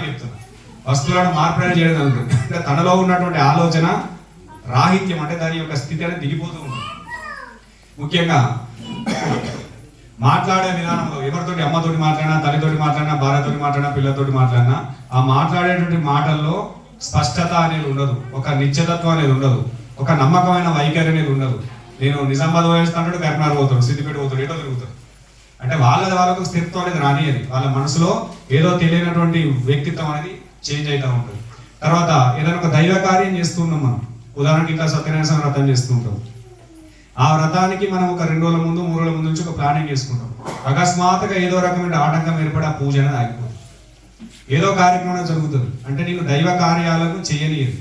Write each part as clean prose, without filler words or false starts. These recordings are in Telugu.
ఉదాహరణ చెప్తున్నా. వస్తువులను మార్పిడి చేయడం జరుగుతుంది. అంటే తనలో ఉన్నటువంటి ఆలోచన రాహిత్యం, అంటే దాని యొక్క స్థితి అనేది దిగిపోతూ ఉంటుంది. ముఖ్యంగా మాట్లాడే విధానంలో ఎవరితోటి, అమ్మతోటి మాట్లాడినా, తల్లితోటి మాట్లాడినా, భార్యతోటి మాట్లాడినా, పిల్లతోటి మాట్లాడినా, ఆ మాట్లాడేటువంటి మాటల్లో స్పష్టత అనేది ఉండదు, ఒక నిశ్చితత్వం అనేది ఉండదు, ఒక నమ్మకమైన వైఖరి అనేది ఉండదు. నేను నిజామాబాద్ పోయేస్తాడు, కరీంనగర్ పోతాడు, సిద్దిపేట పోతాడు, ఏదో తిరుగుతాడు. అంటే వాళ్ళకు స్థిరత్వం అనేది రానియది. వాళ్ళ మనసులో ఏదో తెలియనటువంటి వ్యక్తిత్వం అనేది చేంజ్ అవుతూ ఉంటుంది. తర్వాత ఏదైనా ఒక దైవ కార్యం చేస్తున్నాం మనం, ఉదాహరణకి ఇంకా సత్యనారాయణ స్వామి వ్రతం చేస్తుంటాం. ఆ వ్రతానికి మనం ఒక 2 రోజుల ముందు 3 రోజుల ముందు నుంచి ఒక ప్లానింగ్ చేసుకుంటాం. అకస్మాత్తుగా ఏదో రకమైన ఆటంకం ఏర్పడి ఆ పూజ అనేది ఆగిపోతుంది. ఏదో కార్యక్రమం జరుగుతుంది అంటే నీకు దైవ కార్యాలను చేయనియదు.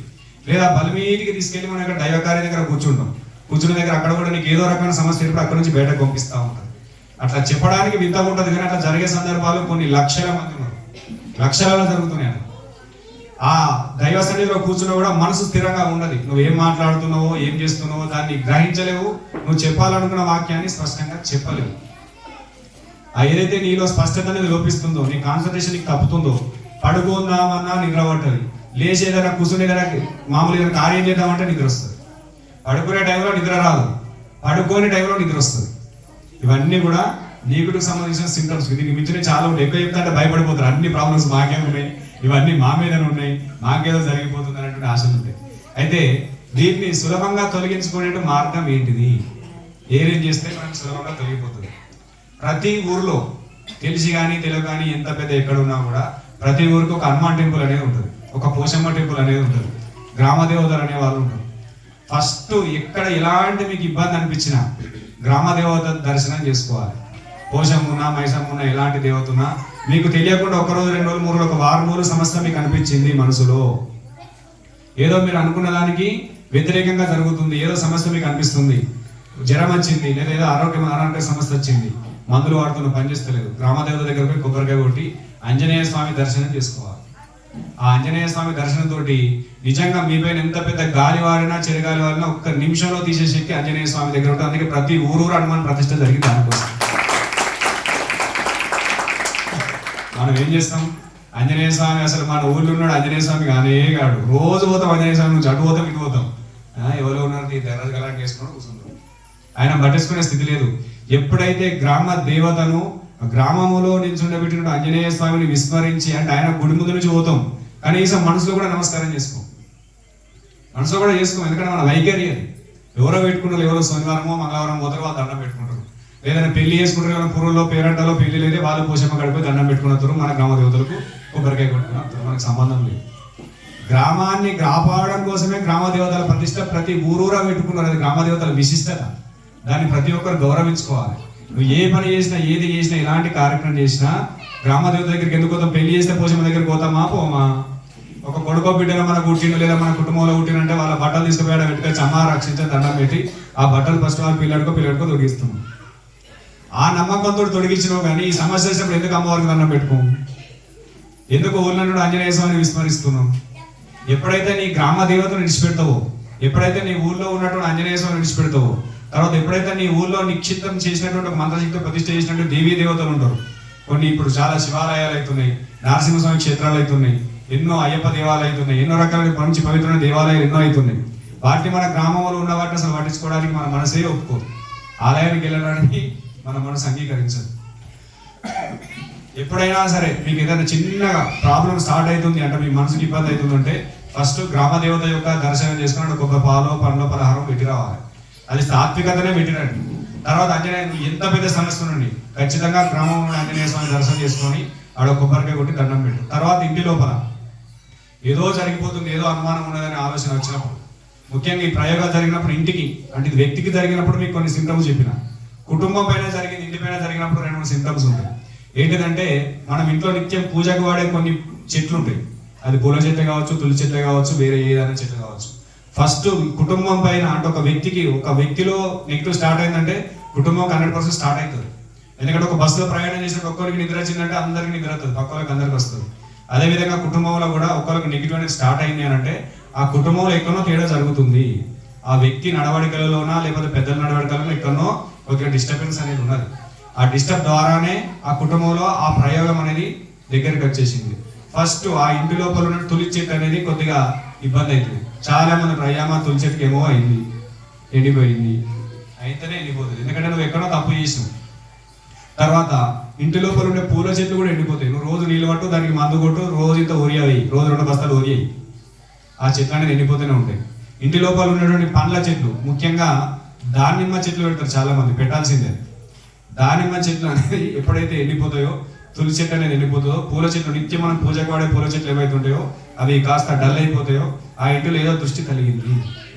లేదా బలమీటికి తీసుకెళ్ళి మనం ఇక్కడ దైవ కార్యం దగ్గర కూర్చుంటాం. కూర్చున్న దగ్గర అక్కడ కూడా నీకు ఏదో రకమైన సమస్య ఏర్పడి అక్కడ నుంచి బయటకు పంపిస్తూ ఉంటుంది. అట్లా చెప్పడానికి వింతగా ఉంటుంది, కానీ అట్లా జరిగే సందర్భాలు కొన్ని లక్షల మంది ఉన్నారు, లక్షలలో జరుగుతున్నాయి. ఆ దైవ సన్నిధిలో కూర్చున్నా కూడా మనసు స్థిరంగా ఉండదు. నువ్వు ఏం మాట్లాడుతున్నావో, ఏం చేస్తున్నావో దాన్ని గ్రహించలేవు. నువ్వు చెప్పాలనుకున్న వాక్యాన్ని స్పష్టంగా చెప్పలేవు. ఆ ఏదైతే నీలో స్పష్టత అనేది లోపిస్తుందో, నీ కాన్సన్ట్రేషన్ నీకు తప్పుతుందో, పడుకుందామన్నా నిద్ర పట్టదు, లేచి ఏదైనా కూర్చుని ఏదైనా మామూలు ఏదైనా కార్యం చేద్దామంటే నిద్ర వస్తుంది. పడుకునే టైంలో నిద్ర రాదు, పడుకోని టైంలో నిద్ర వస్తుంది. ఇవన్నీ కూడా నీకుడికి సంబంధించిన సింటమ్స్. దీనికి మించిన చాలా ఉంటాయి. ఎక్కువ చెప్తా అంటే భయపడిపోతారు. అన్ని ప్రాబ్లమ్స్ మాకే ఉన్నాయి, ఇవన్నీ మా మీదనే ఉన్నాయి, మాకేదో జరిగిపోతుంది అనేటువంటి ఆశలు ఉంటాయి. అయితే దీన్ని సులభంగా తొలగించుకునే మార్గం ఏంటిది? ఏం చేస్తే మనకు సులభంగా తొలగిపోతుంది? ప్రతి ఊరిలో తెలిసి కానీ తెలియక కానీ ఎంత పెద్ద ఎక్కడ ఉన్నా కూడా ప్రతి ఊరికి ఒక హనుమాన్ టెంపుల్ అనేది ఉంటుంది, ఒక పోషమ్మ టెంపుల్ అనేది ఉంటుంది, గ్రామ దేవతలు అనే వాళ్ళు ఉంటారు. ఫస్ట్ ఎక్కడ ఎలాంటి మీకు ఇబ్బంది అనిపించినా గ్రామ దేవత దర్శనం చేసుకోవాలి. పోషమ్మ ఉన్నా, మైసమ్మ ఉన్నా, ఎలాంటి దేవత ఉన్నా మీకు తెలియకుండా 1 రోజు 2 రోజులు 3 రోజులు 1 వారం రోజులు సమస్య మీకు అనిపించింది మనసులో, ఏదో మీరు అనుకున్న దానికి వ్యతిరేకంగా జరుగుతుంది, ఏదో సమస్య మీకు అనిపిస్తుంది, జ్వరం వచ్చింది, లేదా ఏదో అనారోగ్య సమస్య వచ్చింది, మందులు వాడుతున్న పనిచేస్తలేదు, గ్రామదేవత దగ్గర పోయి కొబ్బరికాయ కొట్టి ఆంజనేయ స్వామి దర్శనం చేసుకోవాలి. ఆ ఆంజనేయ స్వామి దర్శనంతో నిజంగా మీ పైన ఎంత పెద్ద గాలి వారినా చెరగాలి వారినా 1 నిమిషంలో తీసే శక్తి ఆంజనేయ స్వామి దగ్గర ఉంటుంది. అందుకే ప్రతి ఊరు హనుమాన్ ప్రతిష్ట జరిగింది దానికోసం. మనం ఏం చేస్తాం? ఆంజనేయ స్వామి అసలు మన ఊళ్ళో ఉన్నాడు ఆంజనేయ స్వామి కానే కాడు. రోజు పోతాం ఆంజనేయ స్వామి నుంచి, అటు పోతాం ఇటు పోతాం. ఎవరో ఉన్నారు తెరలు గలాంటి వేసుకుని కూర్చుంటాం. ఆయన పట్టించుకునే స్థితి లేదు. ఎప్పుడైతే గ్రామ దేవతను గ్రామములో నిల్చుండబెట్టిన ఆంజనేయ స్వామిని విస్మరించి, అంటే ఆయన గుడి ముందు నుంచి పోతాం, కనీసం మనసులో కూడా నమస్కారం చేసుకోం, మనసులో కూడా చేసుకోం. ఎందుకంటే మన వైఖరి అది. ఎవరో పెట్టుకుంటారు, ఎవరో శనివారమో మంగళవారం పోతారు, వాళ్ళు దండం పెట్టుకుంటారు. లేదంటే పెళ్లి చేసుకుంటారు కదా, పూర్వంలో పేరంటలో పెళ్లి లేదే, వాళ్ళు పోషమ్మ గడిపోయి దండం పెట్టుకున్నారు, మన గ్రామ దేవతలకు కొబ్బరికాయ కొట్టుకున్నారు. మనకు సంబంధం లేదు. గ్రామాన్ని కాపాడడం కోసమే గ్రామ దేవతల ప్రతిష్ట ప్రతి ఊరూరా పెట్టుకున్నారు. అది గ్రామ దేవతల విశిష్టత. దాన్ని ప్రతి ఒక్కరు గౌరవించుకోవాలి. నువ్వు ఏ పని చేసినా, ఏది చేసినా, ఎలాంటి కార్యక్రమం చేసినా గ్రామ దేవత దగ్గరికి ఎందుకు పోతాం? పెళ్లి చేస్తే పోషమ్మ దగ్గరికి పోతామా పోమా? ఒక కొడుకో బిడ్డలో మనకు పుట్టిండు, లేదా మన కుటుంబంలో పుట్టినంటే వాళ్ళ బట్టలు తీసుకుపోయాడు, పెట్టుకొచ్చి అమ్మ రక్షించే దండం పెట్టి ఆ బట్టలు ఫస్ట్ వాళ్ళు పిల్లడికో తొడిగిస్తున్నాం. ఆ నమ్మకంతో తొడిగించినావు. కానీ ఈ సమస్య వచ్చినప్పుడు ఎందుకు అమ్మవారికి దండం పెట్టుకోము? ఎందుకు ఊళ్ళో ఆంజనేయ స్వామిని విస్మరిస్తున్నాం? ఎప్పుడైతే నీ గ్రామ దేవతను విడిచిపెడతావో, ఎప్పుడైతే నీ ఊళ్ళో ఉన్నటువంటి ఆంజనేయ స్వామిని విడిచిపెడతావో, తర్వాత ఎప్పుడైతే నీ ఊళ్ళో నిక్షిప్తం చేసినటువంటి ఒక మంత్రశక్తి ప్రతిష్ఠ చేసినటువంటి దేవీ దేవతలు ఉంటారు. కొన్ని ఇప్పుడు చాలా శివాలయాలు అవుతున్నాయి, నరసింహస్వామి క్షేత్రాలు అవుతున్నాయి, ఎన్నో అయ్యప్ప దేవాలయాలు అవుతున్నాయి, ఎన్నో రకాల మంచి పవిత్రమైన దేవాలయాలు ఎన్నో అవుతున్నాయి. వాటిని మన గ్రామంలో ఉన్న వాటిని అసలు పట్టించుకోవడానికి మన మనసే ఒప్పుకోదు. ఆలయానికి వెళ్ళడానికి మన మనసు అంగీకరించదు. ఎప్పుడైనా సరే మీకు ఏదైనా చిన్నగా ప్రాబ్లం స్టార్ట్ అవుతుంది అంటే, మీ మనసుకి ఇబ్బంది అవుతుందంటే, ఫస్ట్ గ్రామ దేవత యొక్క దర్శనం చేసుకుని ఒక పాలో పండ్ల పలహారం పెట్టి రావాలి. అది సాత్వికతనే పెట్టినట్టు. తర్వాత ఆంజనేయ ఎంత పెద్ద సమస్య నుండి ఖచ్చితంగా గ్రామంలో ఆంజనేయ స్వామి దర్శనం చేసుకొని ఆడ కొబ్బరికాయ కొట్టి దండం పెట్టు. తర్వాత ఇంటి లోపల ఏదో జరిగిపోతుంది, ఏదో అనుమానం ఉన్నదనే ఆలోచన వచ్చినప్పుడు, ముఖ్యంగా ఈ ప్రయోగాలు జరిగినప్పుడు ఇంటికి, అంటే ఇది వ్యక్తికి జరిగినప్పుడు మీకు కొన్ని సింటమ్స్ చెప్పిన, కుటుంబం పైన జరిగింది, ఇంటి పైన జరిగినప్పుడు 2-3 సింటమ్స్ ఉంటాయి. ఏంటిదంటే, మనం ఇంట్లో నిత్యం పూజకు వాడే కొన్ని చెట్లు ఉంటాయి. అది పూల చెట్లు కావచ్చు, తులసి చెట్లు కావచ్చు, వేరే ఏదైనా చెట్లు కావచ్చు. ఫస్ట్ కుటుంబం పైన, అంటే ఒక వ్యక్తిలో నెగిటివ్ స్టార్ట్ అయిందంటే కుటుంబం 100% స్టార్ట్ అవుతుంది. ఎందుకంటే ఒక బస్సులో ప్రయాణం చేసిన ఒక్కరికి నిద్ర వచ్చిందంటే అందరికి నిద్ర అవుతుంది, పక్క వాళ్ళకి అందరికి వస్తుంది. అదేవిధంగా కుటుంబంలో కూడా ఒక్కరికి నెగిటివ్ అనేది స్టార్ట్ అయింది అని అంటే ఆ కుటుంబంలో ఎక్కడో తేడా జరుగుతుంది. ఆ వ్యక్తి నడవడికలలోనా లేకపోతే పెద్దల నడవడికలలో ఎక్కడో కొద్దిగా డిస్టర్బెన్స్ అనేది ఉన్నది. ఆ డిస్టర్బ్ ద్వారానే ఆ కుటుంబంలో ఆ ప్రయోగం అనేది దగ్గరికి వచ్చేసింది. ఫస్ట్ ఆ ఇంటి లోపల ఉన్న తులసి చెట్టు అనేది కొద్దిగా ఇబ్బంది అవుతుంది. చాలా మంది అయ్యామా తులసి చెట్టుకి ఏమో అయింది, ఎండిపోయింది, అయితేనే ఎండిపోతుంది. ఎందుకంటే నువ్వు ఎక్కడో తప్పు చేసినావు. తర్వాత ఇంటి లోపల ఉండే పూల చెట్లు కూడా ఎండిపోతాయి. నువ్వు రోజు నీళ్ళు పట్టు, దానికి మందు కొట్టు, రోజు ఇంత ఒరియా వేయి, రోజు 2 బస్తాలు ఒరియాయి, ఆ చెట్లు అనేది ఎండిపోతూనే ఉంటాయి. ఇంటి లోపల ఉన్నటువంటి పండ్ల చెట్లు, ముఖ్యంగా దానిమ్మ చెట్లు పెడతారు చాలా మంది, పెట్టాల్సిందే. దానిమ్మ చెట్లు అనేది ఎప్పుడైతే ఎండిపోతాయో, తులసి చెట్టు అనేది ఎండిపోతుందో, పూల చెట్లు నిత్యం మనం పూజకు వాడే పూల చెట్లు ఏవైతే ఉంటాయో అవి కాస్త డల్ అయిపోతాయో, ఆ ఇంటిలో ఏదో దృష్టి కలిగింది,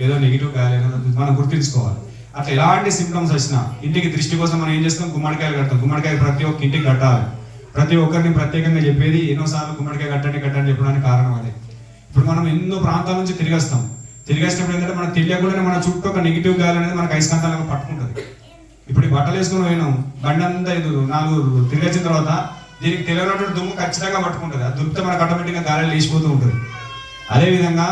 ఏదో నెగిటివ్ కాలేదు మనం గుర్తించుకోవాలి. అట్లా ఎలాంటి సింప్టమ్స్ వచ్చినా ఇంటికి దృష్టి కోసం మనం ఏం చేస్తాం, గుమ్మడికాయలు కడతాం. గుమ్మడికాయ ప్రతి ఒక్క ఇంటికి కట్టాలి. ప్రతి ఒక్కరిని ప్రత్యేకంగా చెప్పేది ఎన్నోసార్లు గుమ్మడికాయ కట్టండి చెప్పడానికి కారణం అదే. ఇప్పుడు మనం ఎన్నో ప్రాంతాల నుంచి తిరిగేసినప్పుడు ఏంటంటే మనకు తెలియకుండానే మన చుట్టూ ఒక నెగిటివ్ గాలి అనేది మనకు అయస్కాంతాలను పట్టుకుంటుంది. ఇప్పుడు ఈ బట్టలు వేసుకుని పోయినాం, బండి అంతా 4 తిరిగేసిన తర్వాత దీనికి తెలియనటువంటి దుమ్ము ఖచ్చితంగా పట్టుకుంటుంది. అది దుమ్మితే మనకు ఆటోమేటిక్గా గాలి లేచిపోతూ ఉంటుంది. అదేవిధంగా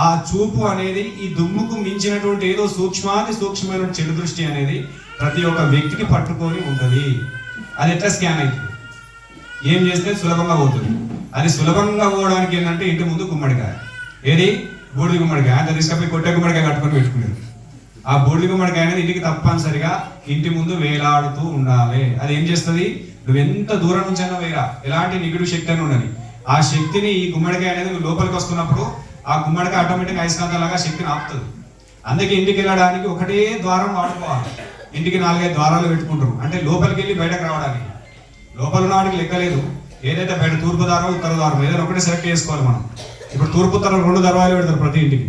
ఆ చూపు అనేది ఈ దుమ్ముకు మించినటువంటి ఏదో సూక్ష్మమైన చెడు దృష్టి అనేది ప్రతి ఒక్క వ్యక్తికి పట్టుకొని ఉంటుంది. అది ఎట్లా స్కాన్ అవుతుంది, ఏం చేస్తే సులభంగా పోతుంది. అది సులభంగా పోవడానికి ఏంటంటే ఇంటి ముందు గుమ్మడికాయ, ఏది బూడిద గుమ్మడికాయ, అంత తీసుకపోయి కొట్టే గుమ్మడికాయ కట్టుకొని పెట్టుకునేది. ఆ బూడిద గుమ్మడికాయ అనేది ఇంటికి తప్పనిసరిగా ఇంటి ముందు వేలాడుతూ ఉండాలి. అది ఏం చేస్తుంది, నువ్వు ఎంత దూరం నుంచి అయినా వేరా, ఎలాంటి నెగిటివ్ శక్తి అని ఉండని, ఆ శక్తిని ఈ గుమ్మడికాయ అనేది నువ్వు లోపలికి వస్తున్నప్పుడు ఆ గుమ్మడికాయ ఆటోమేటిక్ అయస్కాంతంలాగా శక్తిని ఆపుతుంది. అందుకే ఇంటికి వెళ్ళడానికి ఒకటే ద్వారం వాడుకోవాలి. ఇంటికి 4-5 ద్వారాలు పెట్టుకుంటారు, అంటే లోపలికి వెళ్ళి బయటకు రావడానికి. లోపల ఉన్న వాడికి లెక్కలేదు, ఏదైతే బయట తూర్పు ద్వారం ఉత్తర ద్వారం ఏదైనా ఒకటే సెలెక్ట్ చేసుకోవాలి మనం. ఇప్పుడు తూర్పు ఉత్తరం 2 దర్వాజాలు పెడతారు ప్రతి ఇంటికి.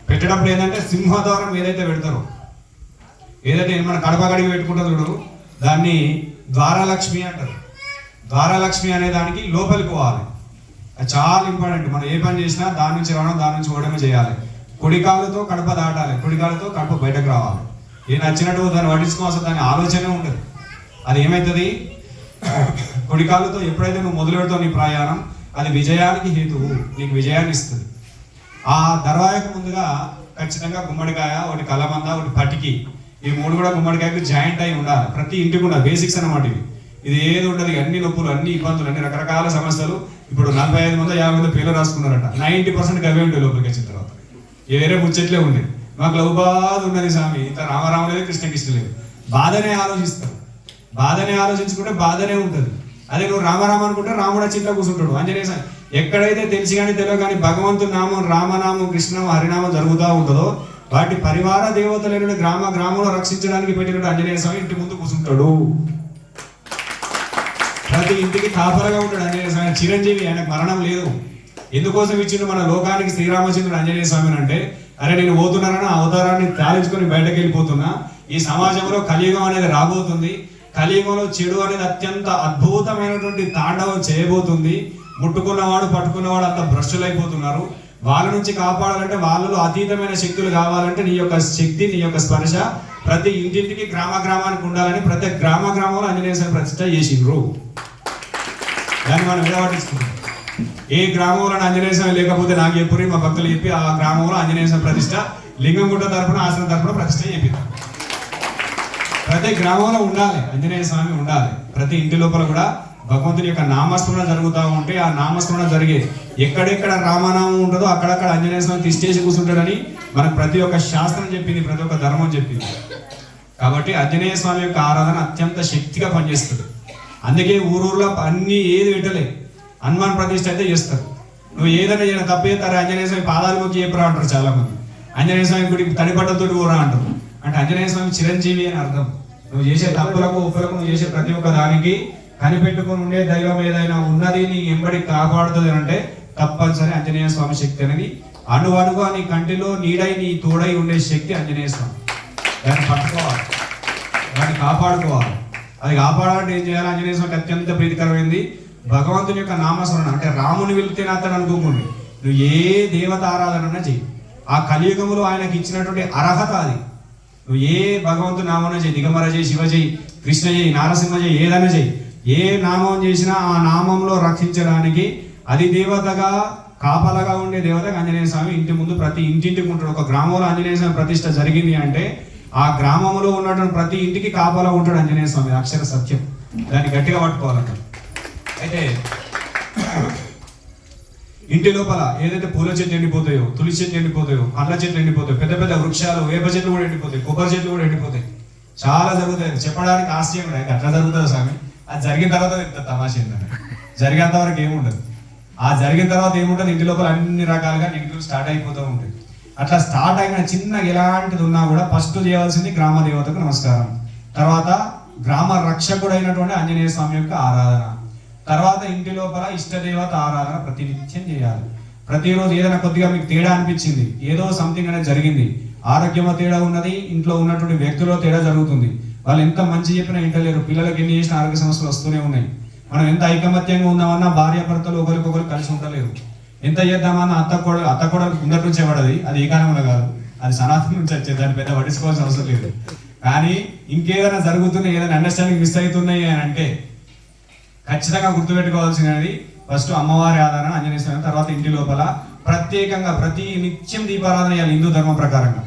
పెట్టేటప్పుడు ఏంటంటే సింహద్వారం ఏదైతే పెడతారో, ఏదైతే మన కడప గడికి పెట్టుకుంటారు చూడు, దాన్ని ద్వారలక్ష్మి అంటారు. ద్వారలక్ష్మి అనే దానికి లోపలికి పోవాలి. అది చాలా ఇంపార్టెంట్. మనం ఏ పని చేసినా దాని నుంచి రావడం, దాని నుంచి పోవడమే చేయాలి. కుడికాలతో కడప దాటాలి, కుడికాలతో కడప బయటకు రావాలి. ఏ నచ్చినట్టు దాన్ని పట్టించుకోవాల్సిన దాని ఆలోచనే ఉండదు. అది ఏమవుతుంది, కుడికాలతో ఎప్పుడైతే నువ్వు మొదలు పెడతావు నీ ప్రయాణం, అది విజయానికి హేతువు, నీకు విజయాన్ని ఇస్తుంది. ఆ దర్వాజకు ముందుగా ఖచ్చితంగా గుమ్మడికాయ, ఒకటి కలబంద, ఒకటి పటికి, ఈ 3 కూడా గుమ్మడికాయకు జాయింట్ అయి ఉండాలి. ప్రతి ఇంటికి ఉండాలి, బేసిక్స్ అన్నమాట ఇవి. ఇది ఏది ఉండదు, అన్ని నొప్పులు, అన్ని ఇబ్బందులు, అన్ని రకరకాల సమస్యలు. ఇప్పుడు 45 మంది 50 మంది పేర్లు రాసుకున్నారట, 90% అవే ఉంటాయి లోపలికి వచ్చిన తర్వాత. వేరే ముచ్చట్లే ఉండే, మాకు లవ్ బాధ ఉన్నది స్వామి, ఇంత రామరామ లేదు, కృష్ణ లేదు, బాధనే ఆలోచిస్తారు. బాధనే ఆలోచించుకుంటే బాధనే ఉంటుంది. అదే నువ్వు రామరామ అనుకుంటే రాముడు చింత కూర్చుంటాడు. ఆంజనేయ స్వామి ఎక్కడైతే తెలిసి కానీ తెలియదు కానీ భగవంతుని నామం, రామనామం, కృష్ణనామం, హరినామం జరుగుతూ ఉంటుందో వాటి పరివార దేవతలను గ్రామంలో రక్షించడానికి పెట్టినట్టు ఆంజనేయ స్వామి ఇంటి ముందు కూర్చుంటాడు. ప్రతి ఇంటికి కాపరగా ఉంటాడు ఆంజనేయ స్వామి. చిరంజీవి, ఆయనకు మరణం లేదు. ఎందుకోసం ఇచ్చిండు మన లోకానికి శ్రీరామచంద్రుడు ఆంజనేయ స్వామిని అంటే, అరే నేను పోతున్నానని ఆ అవతారాన్ని తాలించుకొని బయటకు వెళ్ళిపోతున్నా, ఈ సమాజంలో కలియుగం అనేది రాబోతుంది, కలియుగంలో చెడు అనేది అత్యంత అద్భుతమైనటువంటి తాండవం చేయబోతుంది, ముట్టుకున్నవాడు పట్టుకున్నవాడు అంత భ్రష్టులైపోతున్నారు, వాళ్ళ నుంచి కాపాడాలంటే వాళ్ళలో అతీతమైన శక్తులు కావాలంటే నీ యొక్క శక్తి, నీ యొక్క స్పర్శ ప్రతి ఇంటింటికి గ్రామానికి ఉండాలని ప్రతి గ్రామంలో ఆంజనేయ స్వామి ప్రతిష్ట చేసిండ్రు. దాన్ని మనం విడవటిస్తున్నాం. ఏ గ్రామంలో ఆంజనేయ స్వామి లేకపోతే నాకు ఎప్పుడు మా భక్తులు చెప్పి ఆ గ్రామంలో ఆంజనేయ స్వామి ప్రతిష్ట లింగంగుట్ట తరపున, ఆశ్రమం తరపున ప్రతిష్ట చేపిద్దాం. ప్రతి గ్రామంలో ఉండాలి, ఆంజనేయ స్వామి ఉండాలి. ప్రతి ఇంటి లోపల కూడా భగవంతుని యొక్క నామస్మరణ జరుగుతూ ఉంటే ఆ నామస్మరణ జరిగే ఎక్కడెక్కడ రామనామం ఉంటుందో అక్కడక్కడ ఆంజనేయ స్వామి తిష్టేసి కూర్చుంటాడని మనకు ప్రతి ఒక్క శాస్త్రం చెప్పింది, ప్రతి ఒక్క ధర్మం చెప్పింది. కాబట్టి ఆంజనేయ స్వామి యొక్క ఆరాధన అత్యంత శక్తిగా పనిచేస్తుంది. అందుకే ఊరూరులో అన్ని ఏది పెట్టలే, హనుమాన్ ప్రతిష్ఠ అయితే చేస్తారు. నువ్వు ఏదైనా చేయడం తప్పేస్తారా, ఆంజనేయ స్వామి పాదాలు మొక్కి చెప్పరా అంటారు చాలా మంది. ఆంజనేయ స్వామి గుడికి తడిపట్టతో ఊరా అంటారు. అంటే ఆంజనేయ స్వామి చిరంజీవి అని అర్థం. నువ్వు చేసే తప్పులకు ఉప్పులకు, నువ్వు చేసే ప్రతి ఒక్క దానికి కనిపెట్టుకుని ఉండే దైవం ఏదైనా ఉన్నది నీ ఎంబడి కాపాడుతుంది అంటే తప్పనిసరి ఆంజనేయ స్వామి శక్తి అనేది. అణువణుగా నీ కంటిలో నీడై నీ తోడై ఉండే శక్తి ఆంజనేయ స్వామి. దాన్ని పట్టుకోవాలి, దాన్ని కాపాడుకోవాలి. అది కాపాడాలంటే ఏం చేయాలి, ఆంజనేయ స్వామికి అత్యంత ప్రీతికరమైంది భగవంతుని యొక్క నామస్మరణ. అంటే రాముని వెళ్తే అతను అనుకోకుండా నువ్వు ఏ దేవత ఆరాధన చెయ్యి, ఆ కలియుగంలో ఆయనకి ఇచ్చినటువంటి అర్హత అది. నువ్వు ఏ భగవంతు నామం చేయి, దిగమర చేయి, శివ చేయి, కృష్ణ చేయి, నారసింహ చేయి, ఏదైనా చేయి, ఏ నామం చేసినా ఆ నామంలో రక్షించడానికి అది దేవతగా కాపలగా ఉండే దేవతగా ఆంజనేయ స్వామి ఇంటి ముందు ప్రతి ఇంటింటికి ఉంటాడు. ఒక గ్రామంలో ఆంజనేయ స్వామి ప్రతిష్ట జరిగింది అంటే ఆ గ్రామంలో ఉన్నటువంటి ప్రతి ఇంటికి కాపలా ఉంటాడు ఆంజనేయ స్వామి. అక్షర సత్యం, దాన్ని గట్టిగా పట్టుకోవాలంట. అయితే ఇంటి లోపల ఏదైతే పూల చెట్లు ఎండిపోతాయో, తులసి చెట్లు ఎండిపోతాయో, పండ్ల చెట్లు ఎండిపోతాయో, పెద్ద పెద్ద వృక్షాలు, వేప చెట్లు కూడా ఎండిపోతాయి, కొబ్బరి చెట్లు కూడా ఎండిపోతాయి. చాలా జరుగుతాయి. చెప్పడానికి ఆశ్చర్యం కూడా అట్లా జరుగుతుంది స్వామి. అది జరిగిన తర్వాత తమాష ఏంటంటే జరిగేంత వరకు ఏముండదు. ఆ జరిగిన తర్వాత ఏముంటుంది, ఇంటి లోపల అన్ని రకాలుగా నెగిటివ్ స్టార్ట్ అయిపోతూ ఉంటాయి. అట్లా స్టార్ట్ అయిన చిన్న ఎలాంటిది ఉన్నా కూడా ఫస్ట్ చేయవలసింది గ్రామ దేవతకు నమస్కారం, తర్వాత గ్రామ రక్షకుడు అయినటువంటి ఆంజనేయ స్వామి యొక్క ఆరాధన, తర్వాత ఇంటి లోపల ఇష్టదేవత ఆరాధన ప్రతినిత్యం చేయాలి. ప్రతిరోజు ఏదైనా కొద్దిగా మీకు తేడా అనిపించింది, ఏదో సంథింగ్ అనేది జరిగింది, ఆరోగ్యంలో తేడా ఉన్నది, ఇంట్లో ఉన్నటువంటి వ్యక్తుల్లో తేడా జరుగుతుంది, వాళ్ళు ఎంత మంచి చెప్పినా ఇంటలేరు, పిల్లలకి ఎన్ని చేసిన ఆరోగ్య సమస్యలు వస్తూనే ఉన్నాయి. మనం ఎంత ఐకమత్యంగా ఉన్నామన్నా భార్యాభర్తలు ఒకరికొకరు కలిసి ఉండలేరు. ఎంత చేద్దామన్నా అత్త కూడా ముందటి నుంచే పడది. అది ఈ కాలంలో కాదు, అది సనాతనం నుంచి వచ్చేది, దాన్ని పెద్ద పట్టించుకోవాల్సిన అవసరం లేదు. కానీ ఇంకేదైనా జరుగుతున్నాయి, ఏదైనా అండర్స్టాండింగ్ మిస్ అవుతున్నాయి అని అంటే ఖచ్చితంగా గుర్తుపెట్టుకోవాల్సినది ఫస్ట్ అమ్మవారి ఆరాధన ఆంజనేయ స్వామి, తర్వాత ఇంటి లోపల ప్రత్యేకంగా ప్రతి నిత్యం దీపారాధన చేయాలి హిందూ ధర్మం ప్రకారంగా.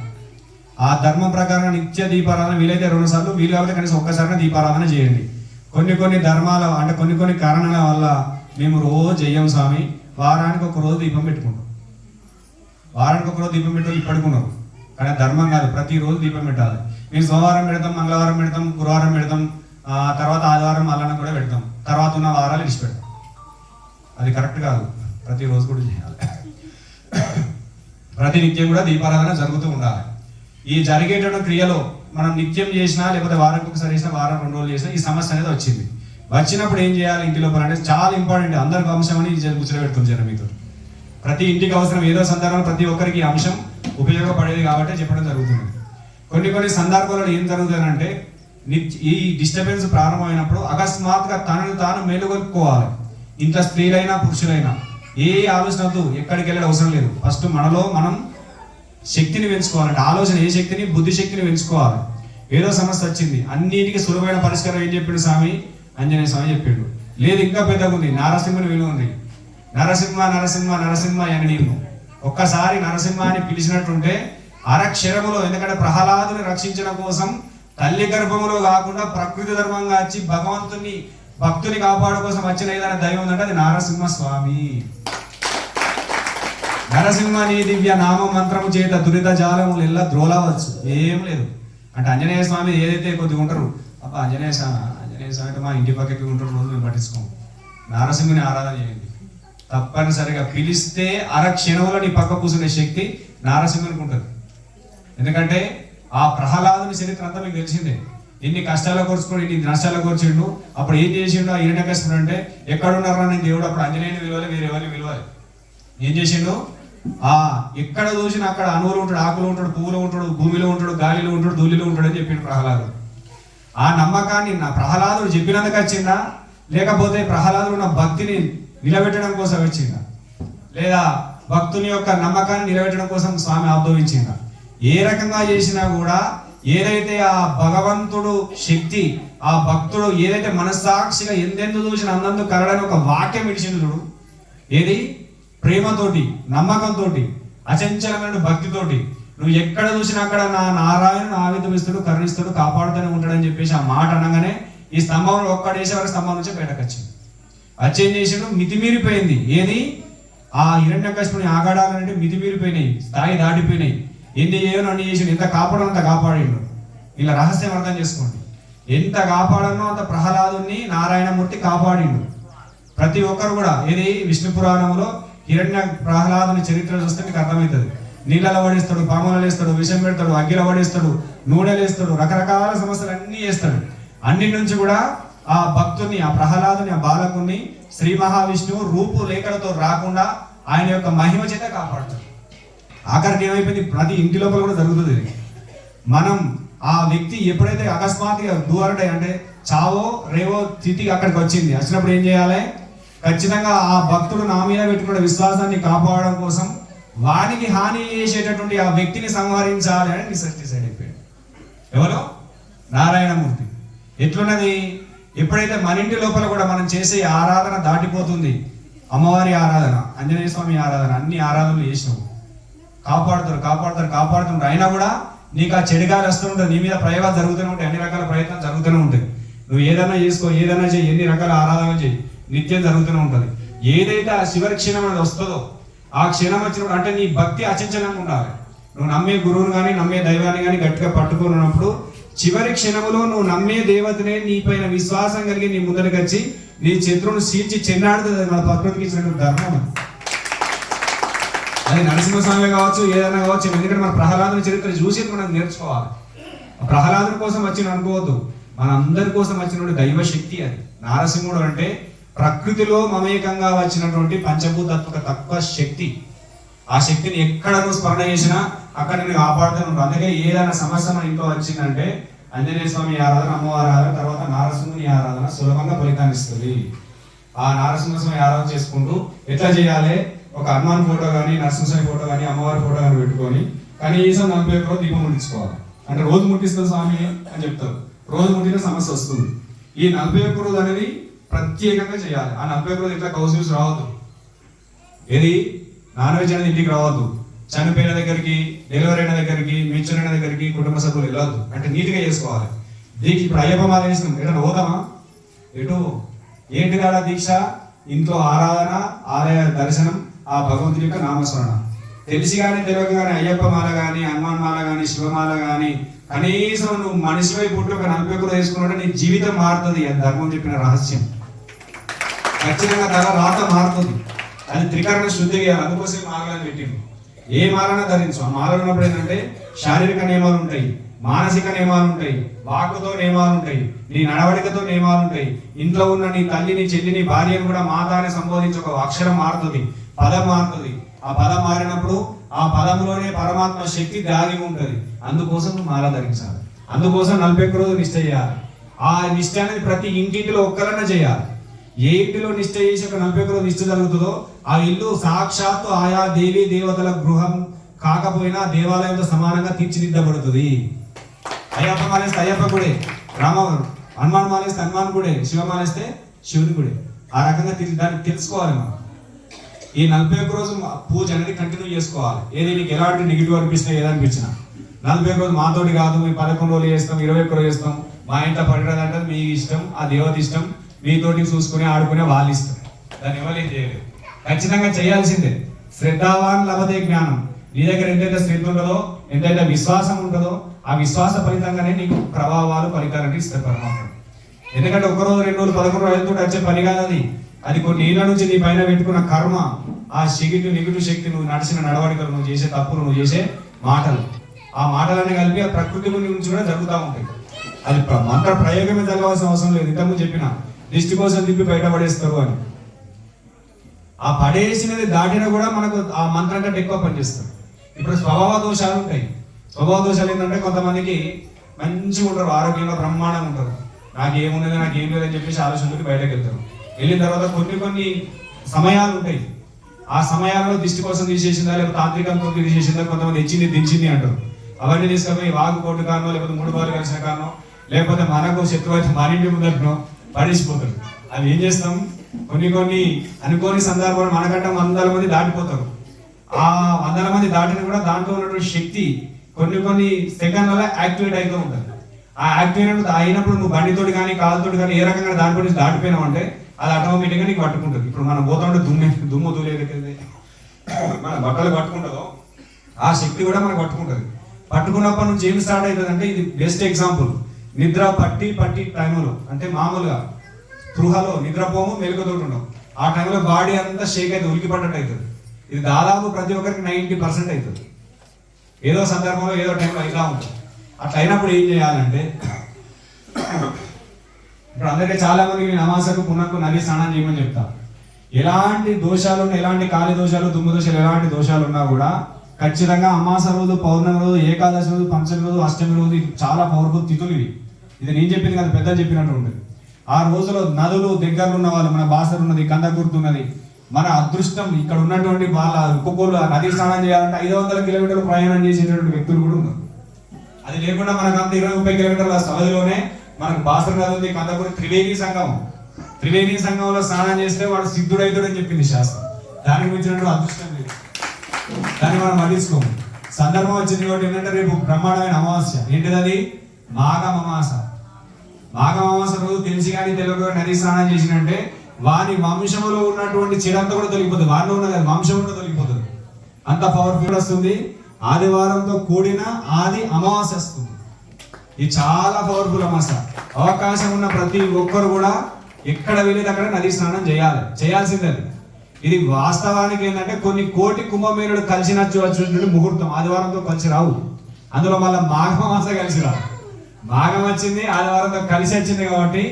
ఆ ధర్మం ప్రకారంగా నిత్య దీపారాధన, వీలైతే 2 సార్లు, వీలు కాబట్టి కనీసం ఒక్కసారి దీపారాధన చేయండి. కొన్ని ధర్మాల అంటే కొన్ని కారణాల వల్ల మేము రోజు చెయ్యం స్వామి, వారానికి ఒక రోజు దీపం పెట్టుకుంటాం. వారానికి ఒక రోజు దీపం పెట్టుకుని పడుకున్నారు, కానీ ధర్మం కాదు, ప్రతిరోజు దీపం పెట్టాలి. మేము సోమవారం పెడతాం, మంగళవారం పెడతాం, గురువారం పెడతాం, తర్వాత ఆదివారం అల్లన్న కూడా పెడతాం, తర్వాత ఉన్న వారాలు ఇచ్చి పెడతాం. అది కరెక్ట్ కాదు, ప్రతిరోజు కూడా చేయాలి. ప్రతి నిత్యం కూడా దీపారాధన జరుగుతూ ఉండాలి. ఈ జరిగేటువంటి క్రియలో మనం నిత్యం చేసినా లేకపోతే వారానికి ఒకసారి చేసినా, వారం 2 రోజులు చేసినా ఈ సమస్య అనేది వచ్చింది. వచ్చినప్పుడు ఏం చేయాలి ఇంటి లోపల అంటే చాలా ఇంపార్టెంట్, అందరికి అంశం అని కూర్చోబెడుతుంది జనం మీతో. ప్రతి ఇంటికి అవసరం, ఏదో సందర్భంలో ప్రతి ఒక్కరికి ఈ అంశం ఉపయోగపడేది కాబట్టి చెప్పడం జరుగుతుంది. కొన్ని సందర్భాలలో ఏం జరుగుతుందంటే ఈ డిస్టర్బెన్స్ ప్రారంభమైనప్పుడు అకస్మాత్తుగా తనను తాను మేలుకొల్పుకోవాలి. ఇంట్లో స్త్రీలైనా పురుషులైనా ఏ ఆలోచనతో ఎక్కడికి వెళ్ళడం అవసరం లేదు. ఫస్ట్ మనలో మనం శక్తిని పెంచుకోవాలంటే ఆలోచన, ఏ శక్తిని, బుద్ధి శక్తిని పెంచుకోవాలి. ఏదో సమస్య వచ్చింది, అన్నిటికీ సులభమైన పరిష్కారం ఏం చెప్పిండు స్వామి? ఆంజనేయ స్వామి చెప్పిండు. లేదు ఇంకా పెద్దగా ఉంది, నరసింహుని విలువ ఉంది. నరసింహ నరసింహ నరసింహ అని నీవు ఒక్కసారి నరసింహ అని పిలిచినట్టుంటే అరక్షరములో, ఎందుకంటే ప్రహ్లాదుని రక్షించడం కోసం తల్లి గర్భములో కాకుండా ప్రకృతి ధర్మంగా వచ్చి భగవంతుని భక్తుని కాపాడు కోసం వచ్చిన ఏదైనా దైవం ఉందంటే అది నరసింహ స్వామి. నరసింహ నీ దివ్య నామ మంత్రము చేత దురిత జాలములు ఎలా ద్రోలవచ్చు, ఏం లేదు. అంటే ఆంజనేయ స్వామి ఏదైతే కొద్దిగా ఉంటారు, అబ్బా ఆంజనేయ స్వామి అంటే మా ఇంటి పక్కకి ఉంటారు, రోజు మేము పట్టించుకోము. నరసింహుని ఆరాధన చేయండి, తప్పనిసరిగా పిలిస్తే అరక్షణంలో నీ పక్క కూర్చునే శక్తి నరసింహునికి ఉంటుంది. ఎందుకంటే ఆ ప్రహ్లాదుని చరిత్ర అంతా మీకు తెలిసిందే. ఎన్ని కష్టాలు కోర్చుకోడు, ఎన్ని నష్టాలు కోర్చిండు. అప్పుడు ఏం చేసిండు ఆ హిరణ్యకశిపుడు అంటే, ఎక్కడున్నారా నేను దేవుడు, అప్పుడు ఆంజనేయుని విలువాలి, వేరే వాళ్ళు విలువాలి. ఏం చేసిండు, ఎక్కడ చూసినా అక్కడ అణువులు ఉంటాడు, ఆకులు ఉంటాడు, పువ్వులు ఉంటాడు, భూమిలో ఉంటాడు, గాలిలో ఉంటాడు, ధూళిలో ఉంటాడు అని చెప్పిండు ప్రహ్లాదుడు. ఆ నమ్మకాన్ని నా ప్రహ్లాదుడు చెప్పినందుకు వచ్చిందా, లేకపోతే ప్రహ్లాదుడు ఉన్న భక్తిని నిలబెట్టడం కోసం వచ్చిందా, లేదా భక్తుని యొక్క నమ్మకాన్ని నిలబెట్టడం కోసం స్వామి ఆబ్దవించిందా? ఏ రకంగా చేసినా కూడా ఏదైతే ఆ భగవంతుడు శక్తి, ఆ భక్తుడు ఏదైతే మనస్సాక్షిగా ఎందెందు చూసిన అందందు కలడని ఒక వాక్యం ఇడిచిండు చూడు, ఏది ప్రేమతోటి, నమ్మకంతో, అచంచలమైన భక్తితోటి నువ్వు ఎక్కడ చూసినా అక్కడ నా నారాయణుడు ఆవిధమిస్తుడు, కరుణిస్తుడు, కాపాడుతూనే ఉంటాడని చెప్పేసి ఆ మాట అనగానే ఈ స్తంభంలో ఒక్కడేసే వరకు స్తంభం నుంచి బయటకు వచ్చింది. వచ్చేం చేసాడు, మితిమీరిపోయింది. ఏది ఆ హిరణ్యకశిపుని ఆగాడాలంటే మితిమీరిపోయినాయి, స్థాయి దాటిపోయినాయి. ఎన్ని చేయను అన్ని చేసి ఎంత కాపాడను అంత కాపాడిండు. ఇలా రహస్యం అర్థం చేసుకోండి, ఎంత కాపాడనో అంత ప్రహ్లాదుని నారాయణమూర్తి కాపాడిండు. ప్రతి ఒక్కరు కూడా ఏది విష్ణు పురాణంలో హిరణ్య ప్రహ్లాదుని చరిత్ర చూస్తే మీకు అర్థమవుతుంది. నీళ్ళలో పడేస్తాడు, పాములలో వేస్తాడు, విషం పెడతాడు, అగ్గిలో పడేస్తాడు, నూనెలు వేస్తాడు, రకరకాల సమస్యలు అన్ని చేస్తాడు. అన్నిటి నుంచి కూడా ఆ భక్తుని, ఆ ప్రహ్లాదుని, ఆ బాలకుని శ్రీ మహావిష్ణువు రూపు లేఖలతో రాకుండా ఆయన యొక్క మహిమ చేత కాపాడుతాడు. ఆఖరికి ఏమైపోయింది, ప్రతి ఇంటి లోపల కూడా జరుగుతుంది. మనం ఆ వ్యక్తి ఎప్పుడైతే అకస్మాత్తుగా దూరడే అంటే చావో రేవో స్థితికి అక్కడికి వచ్చింది, వచ్చినప్పుడు ఏం చేయాలి, ఖచ్చితంగా ఆ భక్తుడు నా మీద పెట్టుకున్న విశ్వాసాన్ని కాపాడడం కోసం వానికి హాని చేసేటటువంటి ఆ వ్యక్తిని సంహరించాలి అని డిసైడ్ అయిపోయాడు. ఎవరు? నారాయణమూర్తి. ఎట్లున్నది, ఎప్పుడైతే మన ఇంటి లోపల కూడా మనం చేసే ఆరాధన దాటిపోతుంది, అమ్మవారి ఆరాధన, ఆంజనేయ స్వామి ఆరాధన, అన్ని ఆరాధనలు చేసినావు, కాపాడుతుంటారు. అయినా కూడా నీకు ఆ చెడుగాలు వస్తూ ఉంటుంది, నీ మీద ప్రయోగాలు జరుగుతూనే ఉంటాయి, అన్ని రకాల ప్రయత్నాలు జరుగుతూనే ఉంటాయి. నువ్వు ఏదైనా చేసుకో, ఏదైనా చేయి, ఎన్ని రకాల ఆరాధనలు చేయి, నిత్యం జరుగుతూనే ఉంటుంది. ఏదైతే ఆ చివరి క్షణం అనేది వస్తుందో ఆ క్షణం వచ్చినప్పుడు అంటే నీ భక్తి అచంచలంగా ఉండాలి. నువ్వు నమ్మే గురువుని కానీ నమ్మే దైవాన్ని కానీ గట్టిగా పట్టుకున్నప్పుడు చివరి క్షణంలో నువ్వు నమ్మే దేవతనే నీ పైన విశ్వాసం కలిగి నీ ముందరికి వచ్చి నీ శత్రువును సీల్చి చెన్నాడుతుంది. మన ప్రకృతికి ఇచ్చినటువంటి ధర్మం అది నరసింహస్వామి కావచ్చు, ఏదైనా కావచ్చు. ఎందుకంటే మన ప్రహ్లాదుని చరిత్ర చూసి మనం నేర్చుకోవాలి. ప్రహ్లాదుని కోసం వచ్చిన అనుకోవద్దు, మన అందరి కోసం వచ్చినటువంటి దైవశక్తి అది. నారసింహుడు అంటే ప్రకృతిలో మమేకంగా వచ్చినటువంటి పంచభూతత్వక తత్వ శక్తి. ఆ శక్తిని ఎక్కడ నువ్వు స్మరణ చేసినా అక్కడ నేను కాపాడుతూ ఉంటాను. అందుకే ఏదైనా సమస్య మన ఇంట్లో వచ్చిందంటే ఆంజనేయ స్వామి ఆరాధన, అమ్మవారి ఆరాధన, తర్వాత నారసింహుని ఆరాధన సులభంగా ఫలితాన్ని ఇస్తుంది. ఆ నారసింహస్వామి ఆరాధన చేసుకుంటూ ఎట్లా చేయాలి, ఒక హనుమాన్ ఫోటో కానీ నరసింహస్వామి ఫోటో కానీ అమ్మవారి ఫోటో కానీ పెట్టుకొని కనీసం 40 రోజులు దీపం ముట్టించుకోవాలి. అంటే రోజు ముట్టిస్తుంది స్వామి అని చెప్తారు. రోజు ముట్టిన సమస్య వస్తుంది. ఈ 41 రోజు అనేది ప్రత్యేకంగా చేయాలి. ఆ 41 రోజు ఇట్లా కౌన్సిల్స్ రావద్దు, ఏది నాన్ వెజ్ అనేది ఇంటికి రావద్దు. చనిపోయిన దగ్గరికి, డెలివరీ అయిన దగ్గరికి, మెచ్యూర్ అయిన దగ్గరికి కుటుంబ సభ్యులు వెళ్ళవద్దు. అంటే నీట్గా చేసుకోవాలి. దీక్ష ఇప్పుడు అయ్యప్ప మాల వేసినాం, ఎట్లా పోదామా ఎటు ఏంటి కాడా దీక్ష? ఇంట్లో ఆరాధన, ఆలయ దర్శనం, ఆ భగవంతుడి యొక్క నామస్మరణ. తెలిసి కానీ తెలియక కానీ అయ్యప్ప మాల కానీ హనుమాన్ మాల కానీ శివమాల కానీ కనీసం నువ్వు మనిషిపై పుట్టి ఒక 40 రోజులు వేసుకున్నట్టు నీ జీవితం మారుతుంది. అది ధర్మం చెప్పిన రహస్యం. ఖచ్చితంగా తల రాత మారుతుంది. అది త్రికరణ శుద్ధి చేయాలి. అందుకోసం మాలను పెట్టింది. ఏ మాలన ధరించు. ఆ మాల ఉన్నప్పుడు ఏంటంటే శారీరక నియమాలు ఉంటాయి, మానసిక నియమాలు ఉంటాయి, వాక్కుతో నియమాలు ఉంటాయి, నీ నడవడికతో నియమాలు ఉంటాయి. ఇంట్లో ఉన్న నీ తల్లి, నీ చెల్లి, నీ భార్యను కూడా మాత అని సంబోధించి ఒక అక్షరం మారుతుంది, పదం మారుతుంది. ఆ పదం మారినప్పుడు ఆ పదంలోనే పరమాత్మ శక్తి దాగి ఉంటుంది. అందుకోసం నువ్వు మాల ధరించాలి. అందుకోసం 41 రోజులు నిష్ఠ చేయాలి. ఆ నిష్ఠ అనేది ప్రతి ఇంటింటిలో ఒక్కరన్నా చేయాలి. ఏ ఇంటిలో నిష్ఠ చేసి ఒక 41 రోజులు నిష్ఠ జరుగుతుందో ఆ ఇల్లు సాక్షాత్తు ఆయా దేవీ దేవతల గృహం కాకపోయినా దేవాలయంతో సమానంగా తీర్చిదిద్దబడుతుంది. అయ్యప్ప మాలేస్తే అయ్యప్ప గుడే, హనుమాన్ మాలేస్తే హనుమాన్ గుడే, శివ మాలేస్తే శివుని గుడే. ఆ రకంగా దాన్ని తెలుసుకోవాలి. మనం ఈ 41 రోజు పూజ అనేది కంటిన్యూ చేసుకోవాలి. ఏది నీకు ఎలాంటి నెగిటివ్ అనిపిస్తే ఏదనిపించినా 41 రోజు మాతోటి కాదు, మేము 11 రోజులు చేస్తాం, 21 రోజులు చేస్తాం, మా ఇంట్లో పడినదంటే మీ ఇష్టం, ఆ దేవత ఇష్టం, మీతోటి చూసుకుని ఆడుకునే వాళ్ళు ఇష్టం. దాన్ని ఎవరేం చేయలేదు. ఖచ్చితంగా చేయాల్సిందే. శ్రద్ధావాన్ లభతే జ్ఞానం. నీ దగ్గర ఎంతైతే శ్రద్ధ ఉంటుందో, ఎంతైతే విశ్వాసం ఉంటుందో ఆ విశ్వాస ఫలితంగానే నీకు ప్రభావాలు ఫలితాలని ఇస్తారు పరమాత్మ. ఎందుకంటే 1 రోజు 2 రోజులు 11 రోజులతో వచ్చే పని కాదు అది. అది కొన్ని ఏళ్ళ నుంచి నీ పైన పెట్టుకున్న కర్మ, ఆ నెగిటివ్ శక్తి, నువ్వు నడిచిన నడవడికలు, నువ్వు చేసే తప్పులు, నువ్వు చేసే మాటలు, ఆ మాటలన్నీ కలిపి ఆ ప్రకృతి నుంచి కూడా జరుగుతూ ఉంటాయి. అది మంత్ర ప్రయోగమే జరగాల్సిన అవసరం లేదు. ఇంతకుముందు చెప్పిన దిష్టి కోసం తిప్పి బయటపడేస్తారు అని. ఆ పడేసినది దాటినా కూడా మనకు ఆ మంత్రం కంటే ఎక్కువ పనిచేస్తారు. ఇప్పుడు స్వభావ దోషాలు ఉంటాయి. స్వభావ దోషాలు ఏంటంటే కొంతమందికి మంచిగా ఉంటారు, ఆరోగ్యంగా బ్రహ్మాండంగా ఉంటారు. నాకేమున్నది, నాకేం లేదని చెప్పేసి ఆలోచనలకి బయటకు వెళ్తారు. వెళ్ళిన తర్వాత కొన్ని సమయాలు ఉంటాయి. ఆ సమయాల్లో దిష్టి కోసం తీసేసిందా, లేకపోతే తాంత్రికంతో తీసేసిందా, కొంతమంది ఇచ్చింది దించింది అంటారు. అవన్నీ తీసుకొని వాగు కోటు కారణం, లేకపోతే 3 బాలు కలిసిన కారణం, లేకపోతే మనకు శత్రువు అయితే మన ఇంటి ముందరను పడేసిపోతారు. అవి ఏం చేస్తాం, కొన్ని అనుకోని సందర్భాలు మనకంటే 100 మంది దాటిపోతారు. ఆ 100 మంది దాటిన కూడా దాంట్లో ఉన్నటువంటి శక్తి కొన్ని సెకండ్లలో యాక్టివేట్ అవుతూ ఉంటుంది. ఆ యాక్టివేట్ అయినప్పుడు నువ్వు బండితోటి కానీ కాలుతోటి కానీ ఏ రకంగా దాంట్లో నుంచి దాటిపోయినావు అంటే అది ఆటోమేటిక్గా నీకు పట్టుకుంటుంది. ఇప్పుడు మనం పోతుంటే దుమ్ము దూలేదైతే మన బట్టలు పట్టుకుంటుందో ఆ శక్తి కూడా మనకు పట్టుకుంటుంది. పట్టుకున్నప్పటి నుంచి ఏం స్టార్ట్ అవుతుంది అంటే, ఇది బెస్ట్ ఎగ్జాంపుల్. నిద్ర పట్టి టైంలో అంటే మామూలుగా స్పృహలో నిద్రపోము, మెలుగుతోటి ఉండవు. ఆ టైంలో బాడీ అంతా షేక్ అయితే ఉలికి పడ్డట్టు అవుతుంది. ఇది దాదాపు ప్రతి ఒక్కరికి 90% అవుతుంది. ఏదో సందర్భంలో ఏదో టైంలో ఇలా ఉంటుంది. అట్లా అయినప్పుడు ఏం చేయాలంటే, ఇప్పుడు అందరికీ చాలా మందికి నమాసకు పునకు నది స్నానం చేయమని చెప్తా. ఎలాంటి దోషాలు ఉన్నా, ఎలాంటి కాలి దోషాలు, దుమ్ము దోషాలు, ఎలాంటి దోషాలు ఉన్నా కూడా ఖచ్చితంగా అమాస రోజు, పౌర్ణమి రోజు, ఏకాదశి రోజు, పంచమి రోజు, అష్టమి రోజు, ఇది చాలా పవర్ఫుల్ తిథులు ఇవి. ఇది నేను చెప్పింది కదా, పెద్దలు చెప్పినట్టు ఉంటుంది. ఆ రోజులో నదులు దగ్గరలో ఉన్న వాళ్ళు, మన బాసర్ ఉన్నది, కందకుర్తి ఉన్నది, మన అదృష్టం ఇక్కడ ఉన్నటువంటి వాళ్ళ ఒక్కొక్కరు నది స్నానం చేయాలంటే 500 కిలోమీటర్లు ప్రయాణం చేసేటటువంటి వ్యక్తులు కూడా ఉన్నారు. అది లేకుండా మనకంత 20-30 కిలోమీటర్ల సవధిలోనే మనకు బాసర్ నది ఉంది, కందకుర్తి త్రివేణి సంగమం. త్రివేణి సంగమంలో స్నానం చేస్తే వాడు సిద్ధుడైతాడని చెప్పింది శాస్త్రం. దానికి మించినట్టు అదృష్టం లేదు. దాన్ని మనం మర్చిపోము. సందర్భం వచ్చింది కాబట్టి ఏంటంటే, రేపు బ్రహ్మాండమైన అమావాస్య. ఏంటిది అది? మాఘ అమావాస. మాఘ అమావాస రోజు తెలిసి కానీ తెలియక నది స్నానం చేసినంటే వాని వంశంలో ఉన్నటువంటి చెడంతా కూడా తొలగిపోతుంది, వారిలో ఉన్న వంశం కూడా తొలగిపోతుంది. అంత పవర్ఫుల్ వస్తుంది. ఆదివారంతో కూడిన ఆది అమావాస్య వస్తుంది. ఇది చాలా పవర్ఫుల్ అమావాస్య. అవకాశం ఉన్న ప్రతి ఒక్కరు కూడా ఎక్కడ వెళ్ళేది అక్కడ నది స్నానం చేయాల్సిందే. ఇది వాస్తవానికి ఏంటంటే కొన్ని కోటి కుంభమేళుడు కలిసినట్టు ముహూర్తం ఆదివారంతో కలిసి రావు. అందులో మళ్ళీ మాఘమాస కలిసి రావు. మాఘం వచ్చింది, ఆదివారంతో కలిసి వచ్చింది కాబట్టి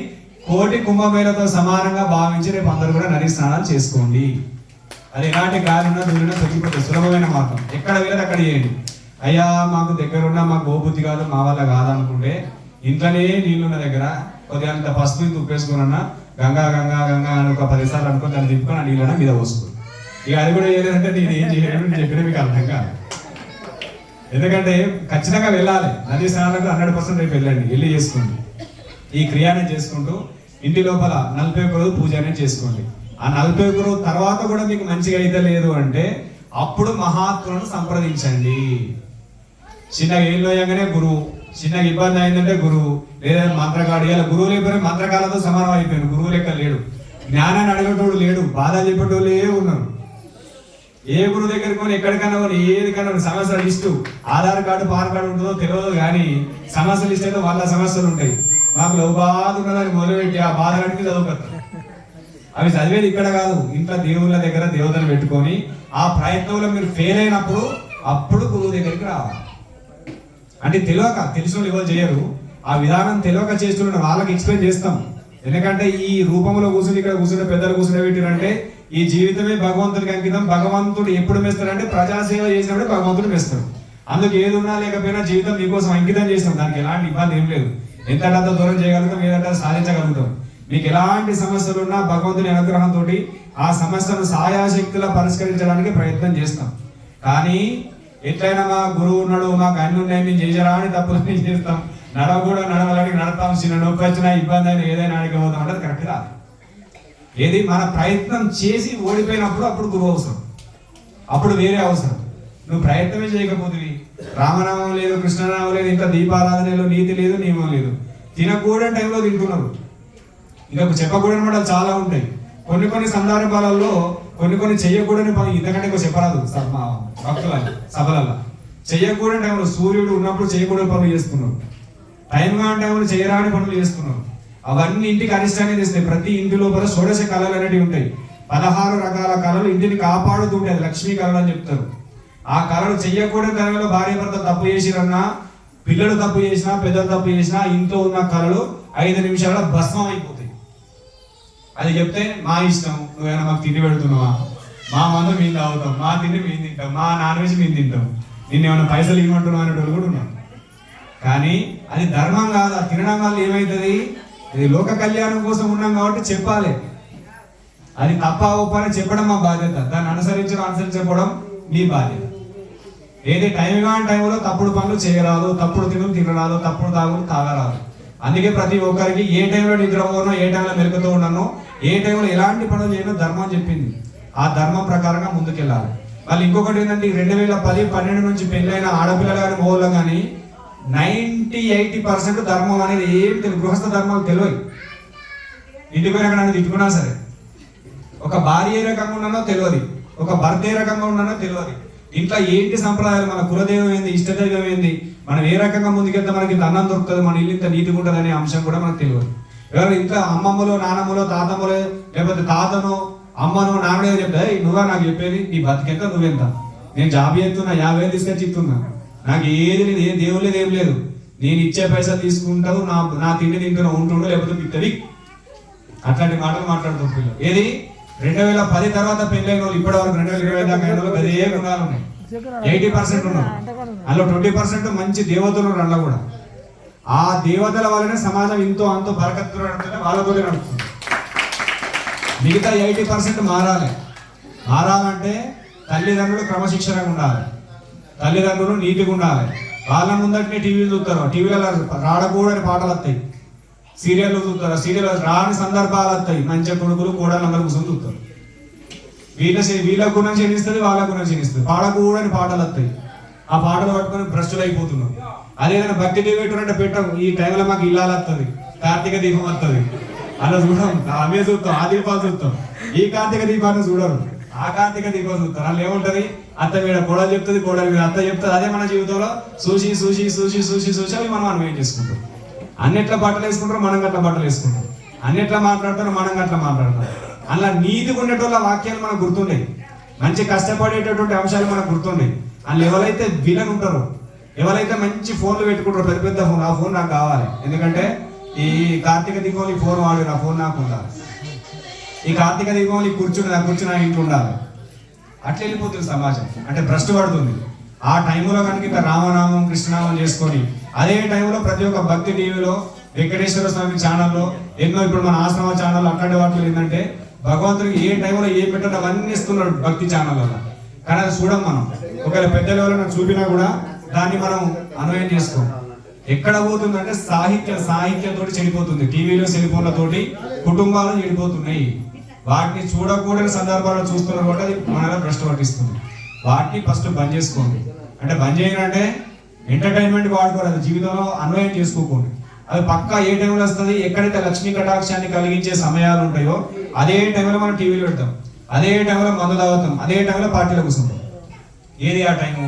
కోటి కుంభమేళతో సమానంగా భావించి రేపు అందరూ కూడా నది స్నానాలు చేసుకోండి. అది ఎలాంటి గాలి ఉన్నా దూరినా తగ్గిపోతుంది. సులభమైన మార్గం. ఎక్కడ వెళ్ళదు అక్కడ చేయండి. అయ్యా మాకు దగ్గరున్నా మాకు గోబుద్ధి కాదు, మా వల్ల కాదనుకుంటే ఇంట్లోనే నీళ్ళున్న దగ్గర కొద్దిగా అంత పసుపు తుప్పేసుకున్నా గంగా గంగా గంగా అని ఒక 10 సార్లు అనుకుని దాన్ని తిప్పుకొని ఆ నీళ్ళ మీద పోసుకోండి. ఇక అది కూడా ఏదంటే నేను ఏం చేయను చెప్పిన మీకు అర్థం కాదు. ఎందుకంటే ఖచ్చితంగా వెళ్ళాలి నదీ స్నానాలకు 100% రేపు వెళ్ళి చేసుకోండి. ఈ క్రియాన్ని చేసుకుంటూ ఇంటి లోపల 41 రోజు పూజ అనేది చేసుకోండి. ఆ 41 రోజు తర్వాత కూడా మీకు మంచిగా అయితే లేదు అంటే అప్పుడు మహాత్ములను సంప్రదించండి. చిన్నగా ఏళ్ళు అయ్యాగానే గురువు, చిన్నగా ఇబ్బంది అయిందంటే గురువు, లేదా మంత్రగాడు. ఇలా గురువు లేకపోతే మంత్రకాలతో సమానం అయిపోయాను. గురువు లెక్క లేడు, జ్ఞానాన్ని అడిగేటోడు లేడు, బాధ చెప్పేటోళ్ళే ఉన్నారు. ఏ గురువు దగ్గరికి కొని ఎక్కడికన్నా కొని ఏదికన్నా సమస్యలు list, Aadhaar card pan card ఉంటుందో తెలియదు కానీ సమస్యలు లిస్ట్ అయితే వాళ్ళ సమస్యలు ఉంటాయి. మాకు లవ్ బాధ ఉన్నదని మొదలుపెట్టి ఆ బాధ కడికి చదువుకొస్తారు. అవి చదివేది ఇక్కడ కాదు, ఇంట్లో దేవుళ్ళ దగ్గర దేవతలు పెట్టుకొని ఆ ప్రయత్నంలో మీరు ఫెయిల్ అయినప్పుడు అప్పుడు గురువు దగ్గరికి రావాలి. అంటే తెలిసిన వాళ్ళు ఎవరు చేయరు. ఆ విధానం తెలియక చేస్తున్న వాళ్ళకి ఎక్స్ప్లెయిన్ చేస్తాం. ఎందుకంటే ఈ రూపంలో కూర్చుని ఇక్కడ కూర్చున్న పెద్దలు కూర్చుని పెట్టారంటే ఈ జీవితమే భగవంతుడికి అంకితం. భగవంతుడు ఎప్పుడు మెస్తాడంటే ప్రజాసేవ చేసినప్పుడు భగవంతుడు మెస్తాడు. అందుకు ఏది ఉన్నా లేకపోయినా జీవితం మీకోసం అంకితం చేస్తాం. దానికి ఎలాంటి ఇబ్బంది ఏం లేదు. ఎంతటంత దూరం చేయగలుగుతాం, ఏదంటే సాధించగలుగుతాం. మీకు ఎలాంటి సమస్యలు ఉన్నా భగవంతుని అనుగ్రహంతో ఆ సమస్యను సాయాశక్తిలా పరిష్కరించడానికి ప్రయత్నం చేస్తాం. కానీ ఎట్లయినా మా గురువు ఉన్నాడు, మాకు అన్ని ఉన్నాయి, మేము చేసారా అని తప్పులు చేస్తాం. నడవడానికి నడతాం. చిన్న నొప్పి వచ్చినా ఇబ్బంది అయినా ఏదైనా అడిగి పోతాం అంటే కరెక్ట్ కాదు. ఏది మన ప్రయత్నం చేసి ఓడిపోయినప్పుడు అప్పుడు గురువు అవసరం, అప్పుడు వేరే అవసరం. నువ్వు ప్రయత్నమే చేయకపోతే రామనామం లేదు, కృష్ణనామం లేదు, ఇంకా దీపారాధనలో నీతి లేదు, నియమం లేదు. తినకూడని టైంలో తింటున్నారు. ఇంకా చెప్పకూడని మాట చాలా ఉంటాయి. కొన్ని సందర్భాలలో కొన్ని చెయ్యకూడని పని ఇంతకంటే ఎక్కువ చెప్పరాదు. భక్తుల సభలలో చెయ్యకూడని టైంలో సూర్యుడు ఉన్నప్పుడు చేయకూడని పనులు చేస్తున్నారు. టైం కాని టైంలో చేయరాని పనులు చేస్తున్నారు. అవన్నీ ఇంటికి అరిష్టాన్ని తెస్తాయి. ప్రతి ఇంటి లోపల షోడశ కళలు అనేవి ఉంటాయి. 16 రకాల కళలు ఇంటిని కాపాడుతుంటాయి. లక్ష్మీ కళలు అని చెప్తారు. ఆ కళలు చెయ్యకూడని టైంలో భార్య భర్త తప్పు చేసిరన్నా, పిల్లలు తప్పు చేసినా, పెద్దలు తప్పు చేసినా ఇంట్లో ఉన్న కళలు 5 నిమిషాల భస్మం అయిపోతాయి. అది చెప్తే మా ఇష్టం, నువ్వైనా మాకు తిండి పెడుతున్నావా, మా మందు మేము తాగుతాం, మా తిండి మేము తింటాం, మా నాన్ వెజ్ మేము తింటాం, నిన్ను ఏమైనా పైసలు ఇవ్వమంటున్నావు అనేటోళ్ళు కూడా ఉన్నాం. కానీ అది ధర్మం కాదు. ఆ తినడం వల్ల ఏమవుతుంది? ఇది లోక కళ్యాణం కోసం ఉన్నాం కాబట్టి చెప్పాలి. అది తప్ప ఒప్పని చెప్పడం మా బాధ్యత. దాన్ని అనుసరించకపోవడం మీ బాధ్యత. ఏది టైం కాని టైంలో తప్పుడు పనులు చేయరాదు, తప్పుడు తినరాదు, తప్పుడు తాగరాదు. అందుకే ప్రతి ఒక్కరికి ఏ టైంలో నిద్రపోనో, ఏ టైంలో మెలుకుతూ ఉన్నానో, ఏ టైంలో ఎలాంటి పనులు చేయనో ధర్మం చెప్పింది. ఆ ధర్మం ప్రకారంగా ముందుకెళ్ళాలి. మళ్ళీ ఇంకొకటి ఏంటంటే 2010-12 నుంచి పెళ్ళైన ఆడపిల్లలు కానీ మోళ్ళు కానీ 90-80% ధర్మం అనేది ఏం తెలియదు. గృహస్థ ధర్మాలు తెలియదు. ఇంటికి పోయినాక నన్ను తిట్టుకున్నా సరే, ఒక భార్య ఏ రకంగా ఉన్నానో తెలియదు, ఒక భర్త ఏ రకంగా ఉన్నానో తెలియదు. ఇంట్లో ఏంటి సంప్రదాయాలు, మన కులదైవం ఏంది, ఇష్టదైవం ఏంది, మనం ఏ రకంగా ముందుకెళ్తే మనకి ఇంత అన్నం దొరుకుతుంది, మన ఇల్లు ఇంత నీతిగా ఉంటుంది అనే అంశం కూడా మనకు తెలియదు. ఎవరు ఇంట్లో అమ్మమ్మలో, నానమ్మలో, తాతమ్మలో, లేకపోతే తాతనో, అమ్మనో, నాన్నో చెప్తే నువ్వా నాకు చెప్పేది, నీ బతికెంత నువ్వెంత, నేను జాబ్ చేస్తున్నా, 50,000 తీసుకొచ్చి ఇస్తున్నా, నాకు ఏది లేదు, ఏ దేవుడు లేదు, ఏం లేదు, నేను ఇచ్చే పైసలు తీసుకుంటావు, నా తిండి తింటున్నా ఉంటుండో లేకపోతే పిత్తడి. అట్లాంటి మాటలు మాట్లాడుతూ పిల్లలు. ఏది 2010 తర్వాత పెళ్ళైన వాళ్ళు ఇప్పటి వరకు 2020 దాకా అయిన వాళ్ళు అదే గుణాలు ఉన్నాయి. 80% ఉన్నారు. అందులో 20% మంచి దేవతలు అలా కూడా. ఆ దేవతల వల్లనే సమాజం ఇంతో అంతో బరకత్తు నడుతుంది, వాళ్ళతోనే నడుస్తుంది. మిగతా 80% మారాలంటే తల్లిదండ్రులు క్రమశిక్షణగా ఉండాలి, తల్లిదండ్రులు నీతిగా ఉండాలి. వాళ్ళ ముందటినే టీవీలు చూస్తారు, టీవీలలో రాడకూడని పాటలు వస్తాయి. సీరియల్ చూస్తారు, సీరియల్ రాని సందర్భాలు వస్తాయి. మంచి కొడుకులు కూడా అందరూ కూర్చొని చూస్తారు. వీళ్ళ గుణం క్షీణిస్తుంది, వాళ్ళ గుణం క్షీణిస్తుంది. పాడకూడని పాటలు వస్తాయి. ఆ పాటలు పట్టుకొని భ్రష్టులు అయిపోతున్నాం. అదేదైనా భక్తి టీవీ పెట్టారంటే పెట్టం. ఈ టైంలో మాకు ఇల్లాలు వస్తుంది, కార్తీక దీపం వస్తుంది, అలా చూడం, అవే చూస్తాం, ఆ దీపాలు చూస్తాం. ఈ కార్తీక దీపాన్ని చూడరు, ఆ కార్తీక దీపాలు చూస్తారు. వాళ్ళు ఏముంటది, అత్త మీద కోడలు చెప్తుంది, కోడలు మీద అత్త చెప్తుంది. అదే మన జీవితంలో చూసి చూసి చూసి చూసి చూసి అవి మనం అన్వయం చేసుకుంటాం. అన్నిట్లా బట్టలు వేసుకుంటారు, మనం గట్ల బట్టలు వేసుకుంటాం. అన్నిట్లా మాట్లాడతారు, మనం గట్లా మాట్లాడతాం. అలా నీతిగా ఉండేటోళ్ళ వాక్యాలు మనకు గుర్తుండేవి, మంచి కష్టపడేటటువంటి అంశాలు మనకు గుర్తుండేవి. అందులో ఎవరైతే విలన్ ఉంటారో, ఎవరైతే మంచి ఫోన్లు పెట్టుకుంటారో, పెద్ద పెద్ద ఫోన్, ఆ ఫోన్ నాకు కావాలి, ఎందుకంటే ఈ కార్తీక దీపంలో ఈ ఫోన్ వాడి, ఆ ఫోన్ నాకు ఉండాలి. ఈ కార్తీక దీపంలో ఈ కూర్చుని, ఆ కూర్చుని ఇంట్లో ఉండాలి. అట్లా వెళ్ళిపోతుంది సమాజం, అంటే భ్రష్టు పడుతుంది. ఆ టైంలో కనుక ఇంకా రామనామం కృష్ణనామం చేసుకొని, అదే టైంలో ప్రతి ఒక్క భక్తి టీవీలో, వెంకటేశ్వర స్వామి ఛానల్లో, ఎన్నో ఇప్పుడు మన ఆశ్రమ ఛానల్ అట్లాంటి వాటిలో ఏంటంటే భగవంతుడికి ఏ టైంలో ఏ పెట్టాలో అవన్నీ ఇస్తున్నాడు భక్తి ఛానల్లో. కానీ అది చూడం మనం. ఒకవేళ పెద్దలు ఎవరైనా చూపినా కూడా దాన్ని మనం అన్వయం చేసుకోం. ఎక్కడ పోతుందంటే సాహిత్యంతో చెడిపోతుంది. టీవీలో సెల్ ఫోన్లతోటి కుటుంబాలు చెడిపోతున్నాయి. వాటిని చూడకూడని సందర్భాల్లో చూస్తున్నారు కాబట్టి అది మనలో భ్రష్టు పట్టిస్తుంది. వాటిని ఫస్ట్ బంద్ చేసుకోండి. అంటే బంద్ చేయాలంటే ఎంటర్టైన్మెంట్ వాడుకోవాలి, అది జీవితంలో అన్వయం చేసుకోకండి. అది పక్కా ఏ టైంలో వస్తుంది, ఎక్కడైతే లక్ష్మీ కటాక్షాన్ని కలిగించే సమయాలు ఉంటాయో అదే టైంలో మనం టీవీలో పెడతాం, అదే టైంలో మందు తాగుతాం, అదే టైంలో పార్టీలో కూర్చుంటాం. ఏది ఆ టైము?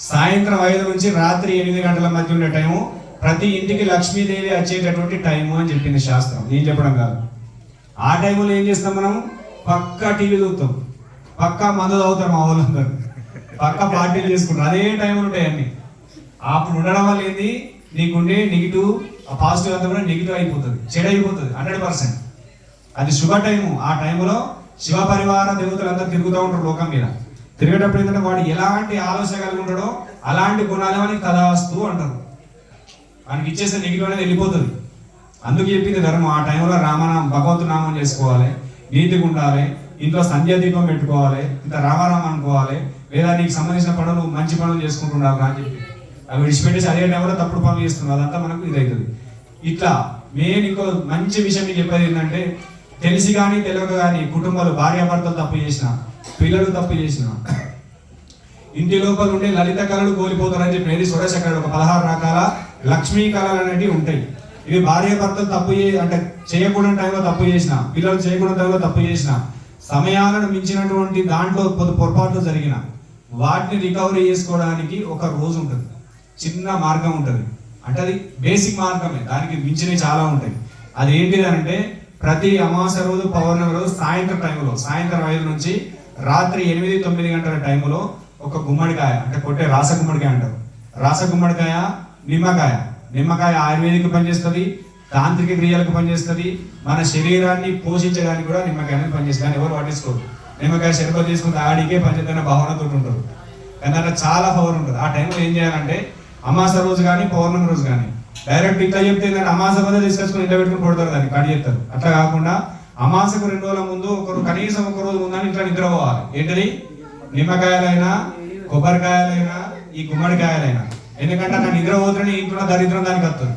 సాయంత్రం 5 నుంచి రాత్రి 8 గంటల మధ్య ఉండే టైము ప్రతి ఇంటికి లక్ష్మీదేవి వచ్చేటటువంటి టైము అని చెప్పింది శాస్త్రం, ఏం చెప్పడం కాదు. ఆ టైంలో ఏం చేస్తాం మనం? పక్కా టీవీ చూస్తాం, పక్కా మందు తాగుతాం, మా వాళ్ళందరూ పక్కా పార్టీలు చేసుకుంటారు. అదే టైంలో ఉంటాయి అన్ని. అప్పుడు ఉండడం వల్ల ఏంది, నీకుండే నెగిటివ్ పాజిటివ్ అంతా కూడా నెగిటివ్ అయిపోతుంది, చెడు అయిపోతుంది 100%. అది శుభ టైము. ఆ టైంలో శివ పరివార దేవతలంతా తిరుగుతూ ఉంటారు లోకం మీద. తిరిగేటప్పుడు ఏంటంటే వాడు ఎలాంటి ఆలోచన కలిగి ఉంటాడో అలాంటి గుణాలు అని తదాస్తు అంటారు. వానికి ఇచ్చేస్తే నెగిటివ్ అనేది వెళ్ళిపోతుంది. అందుకు చెప్పింది ధర్మం. ఆ టైంలో రామనామం, భగవంతు నామం చేసుకోవాలి, నీతిగా ఉండాలి, ఇంట్లో సంధ్యా దీపం పెట్టుకోవాలి, ఇంత రామనామం అనుకోవాలి, లేదా నీకు సంబంధించిన పనులు మంచి పనులు చేసుకుంటుండాలి అని చెప్పి అవి విడిచిపెట్టేసి అదే టైంలో తప్పుడు పనులు చేస్తున్నారు. అదంతా మనకు ఇది అవుతుంది. ఇట్లా మెయిన్ ఇంకో మంచి విషయం మీకు చెప్పేది ఏంటంటే, తెలిసి కానీ తెలియక కానీ కుటుంబాలు, భార్యాభర్తలు తప్పు చేసిన, పిల్లలు తప్పు చేసిన, ఇంటి లోపల ఉండే లలిత కళలు కోల్పోతారని చెప్పి ఏది సురేష్ అక్కడ ఒక 16 రకాల లక్ష్మీ కళలు అనేవి ఉంటాయి. ఇవి భార్యాభర్తలు తప్పు అంటే చేయకూడని టైంలో తప్పు చేసిన, పిల్లలు చేయకూడని టైంలో తప్పు చేసిన, సమయాలను మించినటువంటి దాంట్లో పొరపాట్లు జరిగిన వాటిని రికవరీ చేసుకోవడానికి ఒక రోజు ఉంటుంది, చిన్న మార్గం ఉంటుంది. అంటే అది బేసిక్ మార్గమే, దానికి మించినవి చాలా ఉంటాయి. అది ఏంటిది అంటే ప్రతి అమావాస్య రోజు, పౌర్ణమి రోజు సాయంత్రం టైంలో, సాయంత్రం 5 నుంచి రాత్రి 8-9 గంటల టైంలో ఒక గుమ్మడికాయ, అంటే కొట్టే రాస గుమ్మడికాయ అంటారు. రాస గుమ్మడికాయ, నిమ్మకాయ ఆయుర్వేదిక్ పనిచేస్తుంది, తాంత్రిక క్రియలకు పనిచేస్తుంది, మన శరీరాన్ని పోషించడానికి కూడా నిమ్మకాయ అనేది పనిచేస్తుంది. అని ఎవరు పట్టించుకోరు. నిమ్మకాయ శరబత్ తీసుకుని ఆడికే పనిచేద్దాన భావనతో ఉంటారు, కానీ దాంట్లో చాలా పవర్ ఉంటుంది. ఆ టైంలో ఏం చేయాలంటే అమావాస్య రోజు కానీ పౌర్ణమి రోజు కానీ డైరెక్ట్ ఇట్లా చెప్తే అమావాస్య రోజు తీసుకొచ్చుకొని ఇంట్లో పెట్టుకుని కొడతారు, దాన్ని కట్ చేస్తారు. అట్లా కాకుండా అమావాస్యకు 2 రోజుల ముందు, కనీసం 1 రోజు ముందని ఇంట్లో నిద్ర పోవాలి. ఏంటది? నిమ్మకాయలైనా, కొబ్బరికాయలైనా, ఈ గుమ్మడికాయలైనా. ఎందుకంటే నా నిద్ర పోతున్న ఇంట్లో దరిద్రం దానికి వస్తుంది.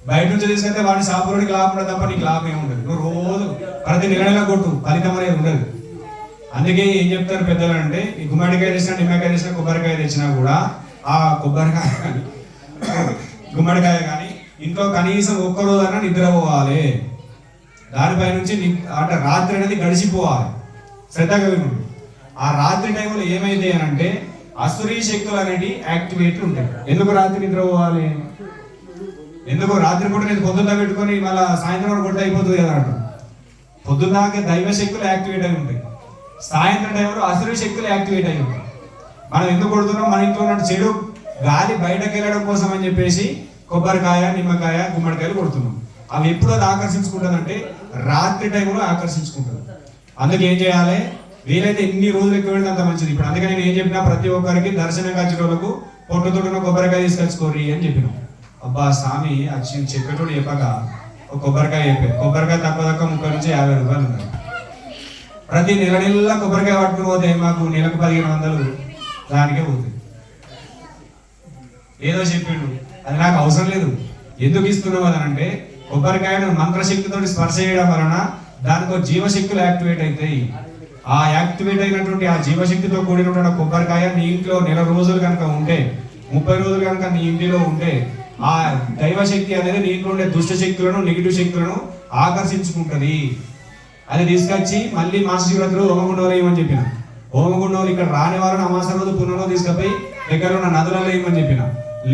బయట నుంచి తీసుకెళ్తే వాడి షాపులోనికి లాభం ఉండదు తప్ప నీకు లాభం ఏముండదు. నువ్వు రోజు ప్రతి నెల కొట్టు, ఫలితం అనేది ఉండదు. అందుకే ఏం చెప్తారు పెద్దలు అంటే, ఈ గుమ్మడికాయ తెచ్చినా, నిమ్మకాయ తెచ్చినా, కొబ్బరికాయ తెచ్చినా కూడా ఆ కొబ్బరికాయ కానీ గుమ్మడికాయ కానీ ఇంట్లో కనీసం 1 రోజైనా నిద్రపోవాలి. దానిపై నుంచి అంటే రాత్రి అనేది గడిచిపోవాలి. శ్రద్ధగా వినండి. ఆ రాత్రి టైంలో ఏమైంది అని అంటే అసురీ శక్తులు అనేవి యాక్టివేట్లు ఉంటాయి. ఎందుకు రాత్రి నిద్రపోవాలి? ఎందుకు రాత్రి పూట నేను పొద్దున్న పెట్టుకొని మళ్ళీ సాయంత్రం కొట్ట అయిపోతుంది కదా అంట. పొద్దున్నాకే దైవ శక్తులు యాక్టివేట్ అయి ఉంటాయి, సాయంత్రం టైంలో అసురీ శక్తులు యాక్టివేట్ అయి ఉంటాయి. మనం ఎందుకు కొడుతున్నాం? మన ఇంట్లో ఉన్న చెడు గాలి బయటకు వెళ్ళడం కోసం అని చెప్పేసి కొబ్బరికాయ, నిమ్మకాయ, గుమ్మడికాయలు కొడుతున్నాం. అవి ఎప్పుడు అది ఆకర్షించుకుంటుందంటే రాత్రి టైంలో ఆకర్షించుకుంటుంది. అందుకే ఏం చేయాలి? వీలైతే ఎన్ని రోజులు ఎక్కువ వెళ్తే అంత మంచిది. ఇప్పుడు అందుకని నేను ఏం చెప్పినా, ప్రతి ఒక్కరికి దర్శనంగా వచ్చిన వాళ్ళకు పొట్టుతోటిన కొబ్బరికాయ తీసుకొచ్చుకోరి అని చెప్పినాం. అబ్బా స్వామి వచ్చి చెప్పేటోడు చెప్పక ఒక కొబ్బరికాయ చెప్పారు. కొబ్బరికాయ తక్కువ 30 నుంచి 50 రూపాయలు ఉన్నాయి. ప్రతి నెల కొబ్బరికాయ పట్టుకుని పోతే మాకు నెలకు 1500 దానికే పోతుంది. ఏదో చెప్పిండు, అది నాకు అవసరం లేదు. ఎందుకు ఇస్తున్నావు అని అంటే, కొబ్బరికాయను మంత్రశక్తితో స్పర్శ చేయడం వలన దానితో జీవశక్తులు యాక్టివేట్ అవుతాయి. ఆ యాక్టివేట్ అయినటువంటి ఆ జీవశక్తితో కూడిన కొబ్బరికాయ నీ ఇంట్లో నెల రోజులు కనుక ఉంటే, 30 రోజులు కనుక నీ ఇంటిలో ఉంటే, ఆ దైవశక్తి అనేది నీ ఇంట్లో ఉండే దుష్ట శక్తులను, నెగిటివ్ శక్తులను ఆకర్షించుకుంటది. అది తీసుకొచ్చి మళ్ళీ మహాశివరాత్రి హోమగుండంలో వేయమని చెప్పిన. హోమగుండంలో ఇక్కడ రాని వాళ్ళని అమాస రోజు పుణ్యంలో తీసుకుపోయి దగ్గర ఉన్న నదులలో వేయమని చెప్పిన.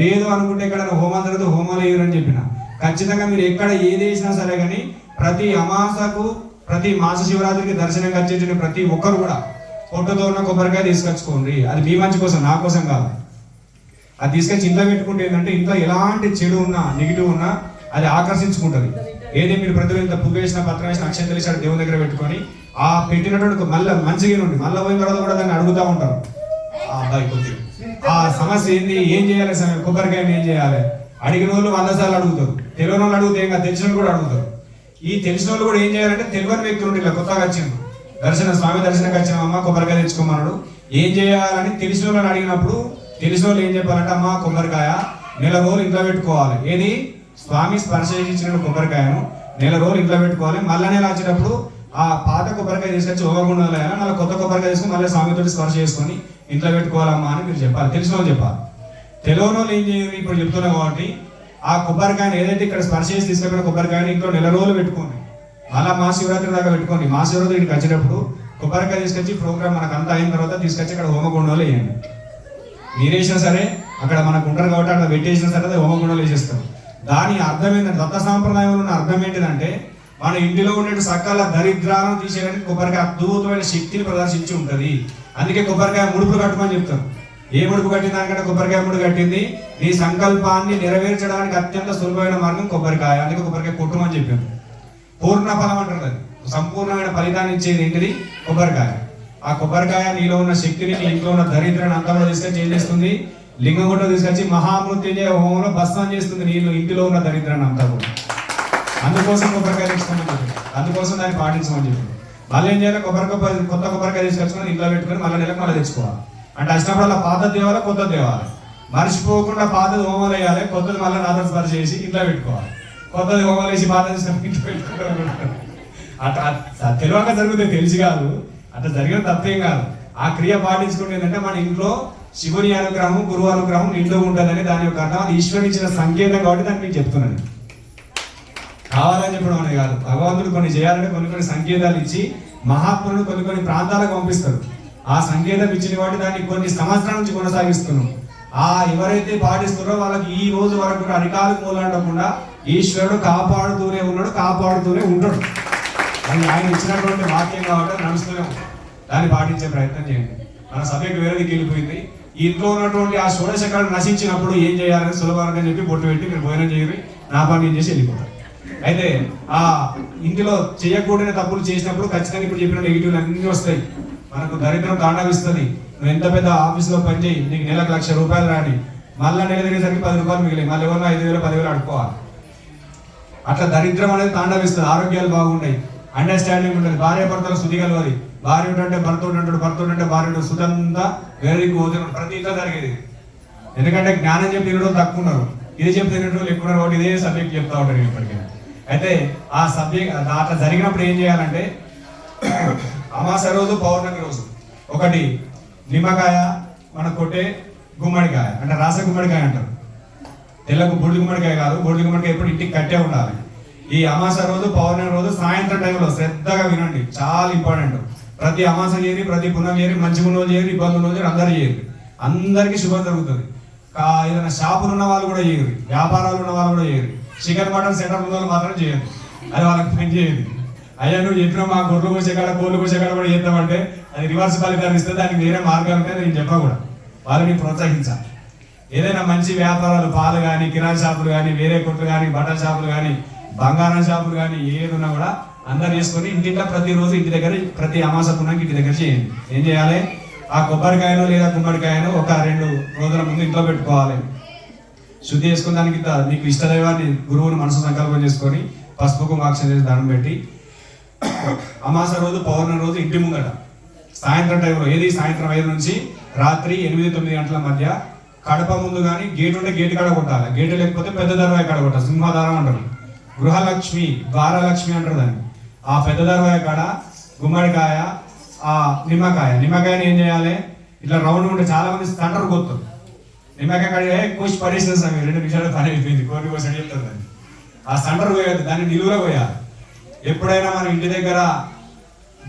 లేదు అనుకుంటే ఇక్కడ హోమం జరుగుతూ హోమాలు వేయరని చెప్పిన. ఖచ్చితంగా మీరు ఎక్కడ ఏది వేసినా సరే కానీ ప్రతి అమాసకు ప్రతి మాస శివరాత్రికి దర్శనంగా వచ్చేటువంటి ప్రతి ఒక్కరు కూడా పొట్టుతో ఉన్న కొబ్బరికాయ తీసుకొచ్చుకోండి. అది మీ మంచి కోసం, నా కోసం కాదు. అది తీసుకొచ్చి ఇంట్లో పెట్టుకుంటే ఏంటంటే ఇంట్లో ఎలాంటి చెడు ఉన్నా నెగిటివ్ ఉన్నా అది ఆకర్షించుకుంటుంది. ఏది మీరు ప్రతిరోజు ఇంత పువ్వు వేసిన పత్రం వేసిన అక్షయం తెలిసి దేవుని దగ్గర పెట్టుకొని ఆ పెట్టినటువంటి మళ్ళీ మంచిగా ఉండి మళ్ళీ పోయిన తర్వాత కూడా దాన్ని అడుగుతూ ఉంటారు, ఆ అబ్బాయి కొద్దిగా ఆ సమస్య ఏంది, ఏం చేయాలి, కొబ్బరికాయని ఏం చేయాలి అడిగిన వాళ్ళు 100 సార్లు అడుగుతారు. తెలియని వాళ్ళు అడిగితే ఇంకా తెలిసిన కూడా అడుగుతారు. ఈ తెలిసిన వాళ్ళు కూడా ఏం చేయాలంటే తెలియని వ్యక్తులు ఉంటే ఇలా కొత్తగా వచ్చిండు స్వామి దర్శనంకి వచ్చినామమ్మ కొబ్బరికాయ తెచ్చుకోమన్నాడు, ఏం చేయాలని తెలిసిన వాళ్ళని అడిగినప్పుడు తెలిసిన వాళ్ళు ఏం చెప్పాలంటే అమ్మ కొబ్బరికాయ నెల రోజులు ఇంట్లో పెట్టుకోవాలి. ఏది స్వామి స్పర్శ ఇచ్చిన కొబ్బరికాయను నెల రోజులు ఇంట్లో పెట్టుకోవాలి. మళ్ళా నెల వచ్చేటప్పుడు ఆ పాత కొబ్బరికాయ తీసుకొచ్చి హోమగుండంలో వేయాలి. మళ్ళీ కొత్త కొబ్బరికాయ తీసుకొని మళ్ళీ స్వామితో స్పర్శ చేసుకొని ఇంట్లో పెట్టుకోవాలమ్మా అని మీరు చెప్పాలి. తెలిసిన వాళ్ళు చెప్పాలి. తెలియని వాళ్ళు ఏం చేయాలి, ఇప్పుడు చెప్తున్నాం కాబట్టి ఆ కొబ్బరికాయను ఏదైతే ఇక్కడ స్పర్శ చేసి తీసుకెళ్ళిన కొబ్బరికాయని ఇంట్లో నెల రోజులు పెట్టుకోండి. మళ్ళీ మహాశివరాత్రి దాకా పెట్టుకోండి. మహాశివరాత్రి ఇక్కడికి వచ్చేటప్పుడు కొబ్బరికాయ తీసుకొచ్చి ప్రోగ్రామ్ మనకు అంతా అయిన తర్వాత తీసుకొచ్చి ఇక్కడ హోమగుండంలో వేయండి. మీరేసినా సరే అక్కడ మనకు ఉంటారు కాబట్టి అక్కడ పెట్టేసినా సరే అది హోమగుండంలో వేసేస్తాం. దాని అర్థం ఏంటంటే దత్త సాంప్రదాయంలో ఉన్న అర్థం ఏంటిదంటే మన ఇంటిలో ఉండే సకల దరిద్రాలను తీసేయడానికి కొబ్బరికాయ అద్భుతమైన శక్తిని ప్రదర్శించి ఉంటుంది. అందుకే కొబ్బరికాయ ముడుపులు కట్టమని చెప్తారు. ఏ ముడుపు కట్టిన దానికంటే కొబ్బరికాయ ముడుపు కట్టింది. నీ సంకల్పాన్ని నెరవేర్చడానికి అత్యంత సులభమైన మార్గం కొబ్బరికాయ. అందుకే కొబ్బరికాయ కొట్టమని చెప్పాను. పూర్ణ ఫలం అంటారు, అది సంపూర్ణమైన ఫలితాన్ని ఇచ్చేది ఏంటిది కొబ్బరికాయ. ఆ కొబ్బరికాయ నీలో ఉన్న శక్తిని నీ ఇంట్లో ఉన్న దరిద్రాన్ని అంతా తీసుకొచ్చి ఏం చేస్తుంది, లింగంగుట్ట తీసుకొచ్చి మహామృత్యుంజయ హోమంలో భస్మం చేస్తుంది నీళ్ళు ఇంటిలో ఉన్న దరిద్రాన్ని అంతా కూడా. అందుకోసం కొబ్బరికాయ తెచ్చుకోమని చెప్పి, అందుకోసం దాన్ని పాటించమని చెప్పి. మళ్ళీ ఏం చేయాలి, కొత్త కొబ్బరికాయ తీసుకొచ్చుకొని ఇంట్లో పెట్టుకొని మళ్ళీ నెలకు మళ్ళీ తెచ్చుకోవాలి. అంటే వచ్చినప్పుడు పాత తేవాలి, కొత్త తేవాలి. మర్చిపోకుండా పాతది హోమాలు వేయాలి, కొత్తది మళ్ళీ నాదర్ స్పర్శ చేసి ఇంట్లో పెట్టుకోవాలి. కొత్తది హోమాలు వేసి పాత తీసుకొని ఇంట్లో పెట్టుకోవాలి. అట్లా తెలియక జరుగుతుంది, తెలిసి కాదు. అట్లా జరిగిన తప్పేం కాదు. ఆ క్రియ పాటించుకుంటే ఏంటంటే మన ఇంట్లో శివుని అనుగ్రహం గురువు అనుగ్రహం నిండుగా ఉంటుందని దాని యొక్క అర్థం. అది ఈశ్వరుని ఇచ్చిన సంకేతం కాబట్టి దాన్ని మీకు చెప్తున్నాను. కావాలని చెప్పడం అనేది కాదు. భగవంతుడు కొన్ని చేయాలంటే కొన్ని సంకేతాలు ఇచ్చి మహాత్ములను కొన్ని ప్రాంతాలకు పంపిస్తారు. ఆ సంకేతం ఇచ్చిన కాబట్టి దాన్ని కొన్ని సంవత్సరాల నుంచి కొనసాగిస్తున్నాం. ఆ ఎవరైతే పాటిస్తున్నారో వాళ్ళకి ఈ రోజు వరకు కూడా అరికాలు మూలండకుండా ఈశ్వరుడు కాపాడుతూనే ఉన్నాడు, కాపాడుతూనే ఉంటాడు. అది ఆయన ఇచ్చినటువంటి వాక్యం కాబట్టి నడుస్తూనే ఉంటాడు. దాన్ని పాటించే ప్రయత్నం చేయండి. మన సభ్యుకి వేరేది వెళ్ళిపోయింది. ఈ ఇంట్లో ఉన్నటువంటి ఆ షోడశకాలు నశించినప్పుడు ఏం చేయాలని సులభంగా చెప్పి బొట్టు పెట్టి మీరు భోజనం చేయరు, నా పని నేను చేసి వెళ్ళిపోతారు. అయితే ఆ ఇంటిలో చేయకూడని తప్పులు చేసినప్పుడు ఖచ్చితంగా ఇప్పుడు చెప్పిన నెగిటివ్లు అన్నీ వస్తాయి. మనకు దరిద్రం తాండవిస్తుంది. నువ్వు ఎంత పెద్ద ఆఫీసులో పనిచేయి, నీకు నెలకు ₹1,00,000 రాని, మళ్ళీ నెల తిరిగేసరికి ₹10 మిగిలి, మళ్ళీ ఎవరన్నా 5,000 10,000 అడుకోవాలి. అట్లా దరిద్రం అనేది తాండవిస్తుంది. ఆరోగ్యాలు బాగుంటాయి, అండర్స్టాండింగ్ ఉంటుంది, భార్య భర్తలు శుద్ధి కలవాలి. భార్య ఉంటే భర్త ఉంటాడు, భర్త ఉంటే భార్య సుతంతా వేరే పోతున్నాడు. ప్రతి ఇంట్లో జరిగేది. ఎందుకంటే జ్ఞానం చెప్పి తినడం తక్కువ ఉన్నారు, ఇది చెప్పి తినడం ఎక్కువ ఉన్నారు కాబట్టి ఇదే సబ్జెక్ట్ చెప్తా ఉంటారు ఇప్పటికీ. అయితే ఆ సబ్జెక్ట్ అట్లా జరిగినప్పుడు ఏం చేయాలంటే అమాస రోజు పౌర్ణమి రోజు ఒకటి నిమ్మకాయ, మన కొట్టే గుమ్మడికాయ అంటే రాస గుమ్మడికాయ అంటారు. తెల్లకు బూడిద గుమ్మడికాయ కాదు, బూడిద గుమ్మడికాయ ఎప్పుడు ఇంటికి కట్టే ఉండాలి. ఈ అమాస రోజు పౌర్ణమి రోజు సాయంత్రం టైంలో శ్రద్ధగా వినండి, చాలా ఇంపార్టెంట్. ప్రతి అమాస చేయరు, ప్రతి పుణ్యం చేయరు, మంచి గుణం చేయరు, ఇబ్బందులు చేయరు, అందరూ చేయరు. అందరికీ శుభం జరుగుతుంది. ఏదైనా షాపులు ఉన్న వాళ్ళు కూడా చేయరు, వ్యాపారాలు ఉన్న వాళ్ళు కూడా చేయరు. చికెన్ మటన్ సెంటర్ ఉన్న వాళ్ళు మాత్రం చేయరు, అది వాళ్ళకి పని చేయదు. అయ్యా నువ్వు చెప్పిన మా గొర్రెలు కోసేకాడ కోళ్ళు కోసేకాడ కూడా చేద్దామంటే అది రివర్స్ ఫలితాన్ని ఇస్తే దానికి వేరే మార్గాలు ఉంటాయి. నేను చెప్పకూడదు, వాళ్ళని ప్రోత్సహించాలి. ఏదైనా మంచి వ్యాపారాలు పాలు కానీ, కిరాణా షాపులు కానీ, వేరే కొట్లు కానీ, బట్టల షాపులు కానీ, బంగారం షాపులు కానీ ఏది ఉన్నా కూడా అందరు చేసుకొని ఇంటింట్లో ప్రతిరోజు ఇంటి దగ్గర ప్రతి అమాస పుణ్యానికి ఇంటి దగ్గర చేయండి. ఏం చేయాలి, ఆ కొబ్బరికాయను లేదా గుమ్మడికాయను ఒక 2 రోజుల ముందు ఇంట్లో పెట్టుకోవాలి. శుద్ధి చేసుకున్న దానికి మీకు ఇష్టదైవాన్ని గురువుని మనసు సంకల్పం చేసుకొని పసుపు కుంకుమాక్షం చేసి దానం పెట్టి అమాస రోజు పౌర్ణమి రోజు ఇంటి ముందట సాయంత్రం టైంలో, ఏది సాయంత్రం 5 నుంచి రాత్రి 8-9 గంటల మధ్య కడప ముందు కానీ గేటు ఉంటే గేటు కాడ కొట్టాలి. గేటు లేకపోతే పెద్ద దర్వాయి కాడ కొట్టాలి. సింహదారం అంటారు, గృహలక్ష్మి ద్వారలక్ష్మి అంటారు దాన్ని. ఆ పెద్ద దర్వాయి కాడ గుమ్మడికాయ, ఆ నిమ్మకాయని ఏం చేయాలి, ఇట్లా రౌండ్ ఉంటే చాలా మంది స్టంటర్ కొత్తారు. నిమ్మకాయ కాడ కోసి పడేసిన సమయం 2 నిమిషాలు పని అయిపోయింది, కోరి కోసి చెప్తారు దాన్ని. ఆ స్టంటర్ పోయేది, దాన్ని నిలువులో పోయాలి. ఎప్పుడైనా మన ఇంటి దగ్గర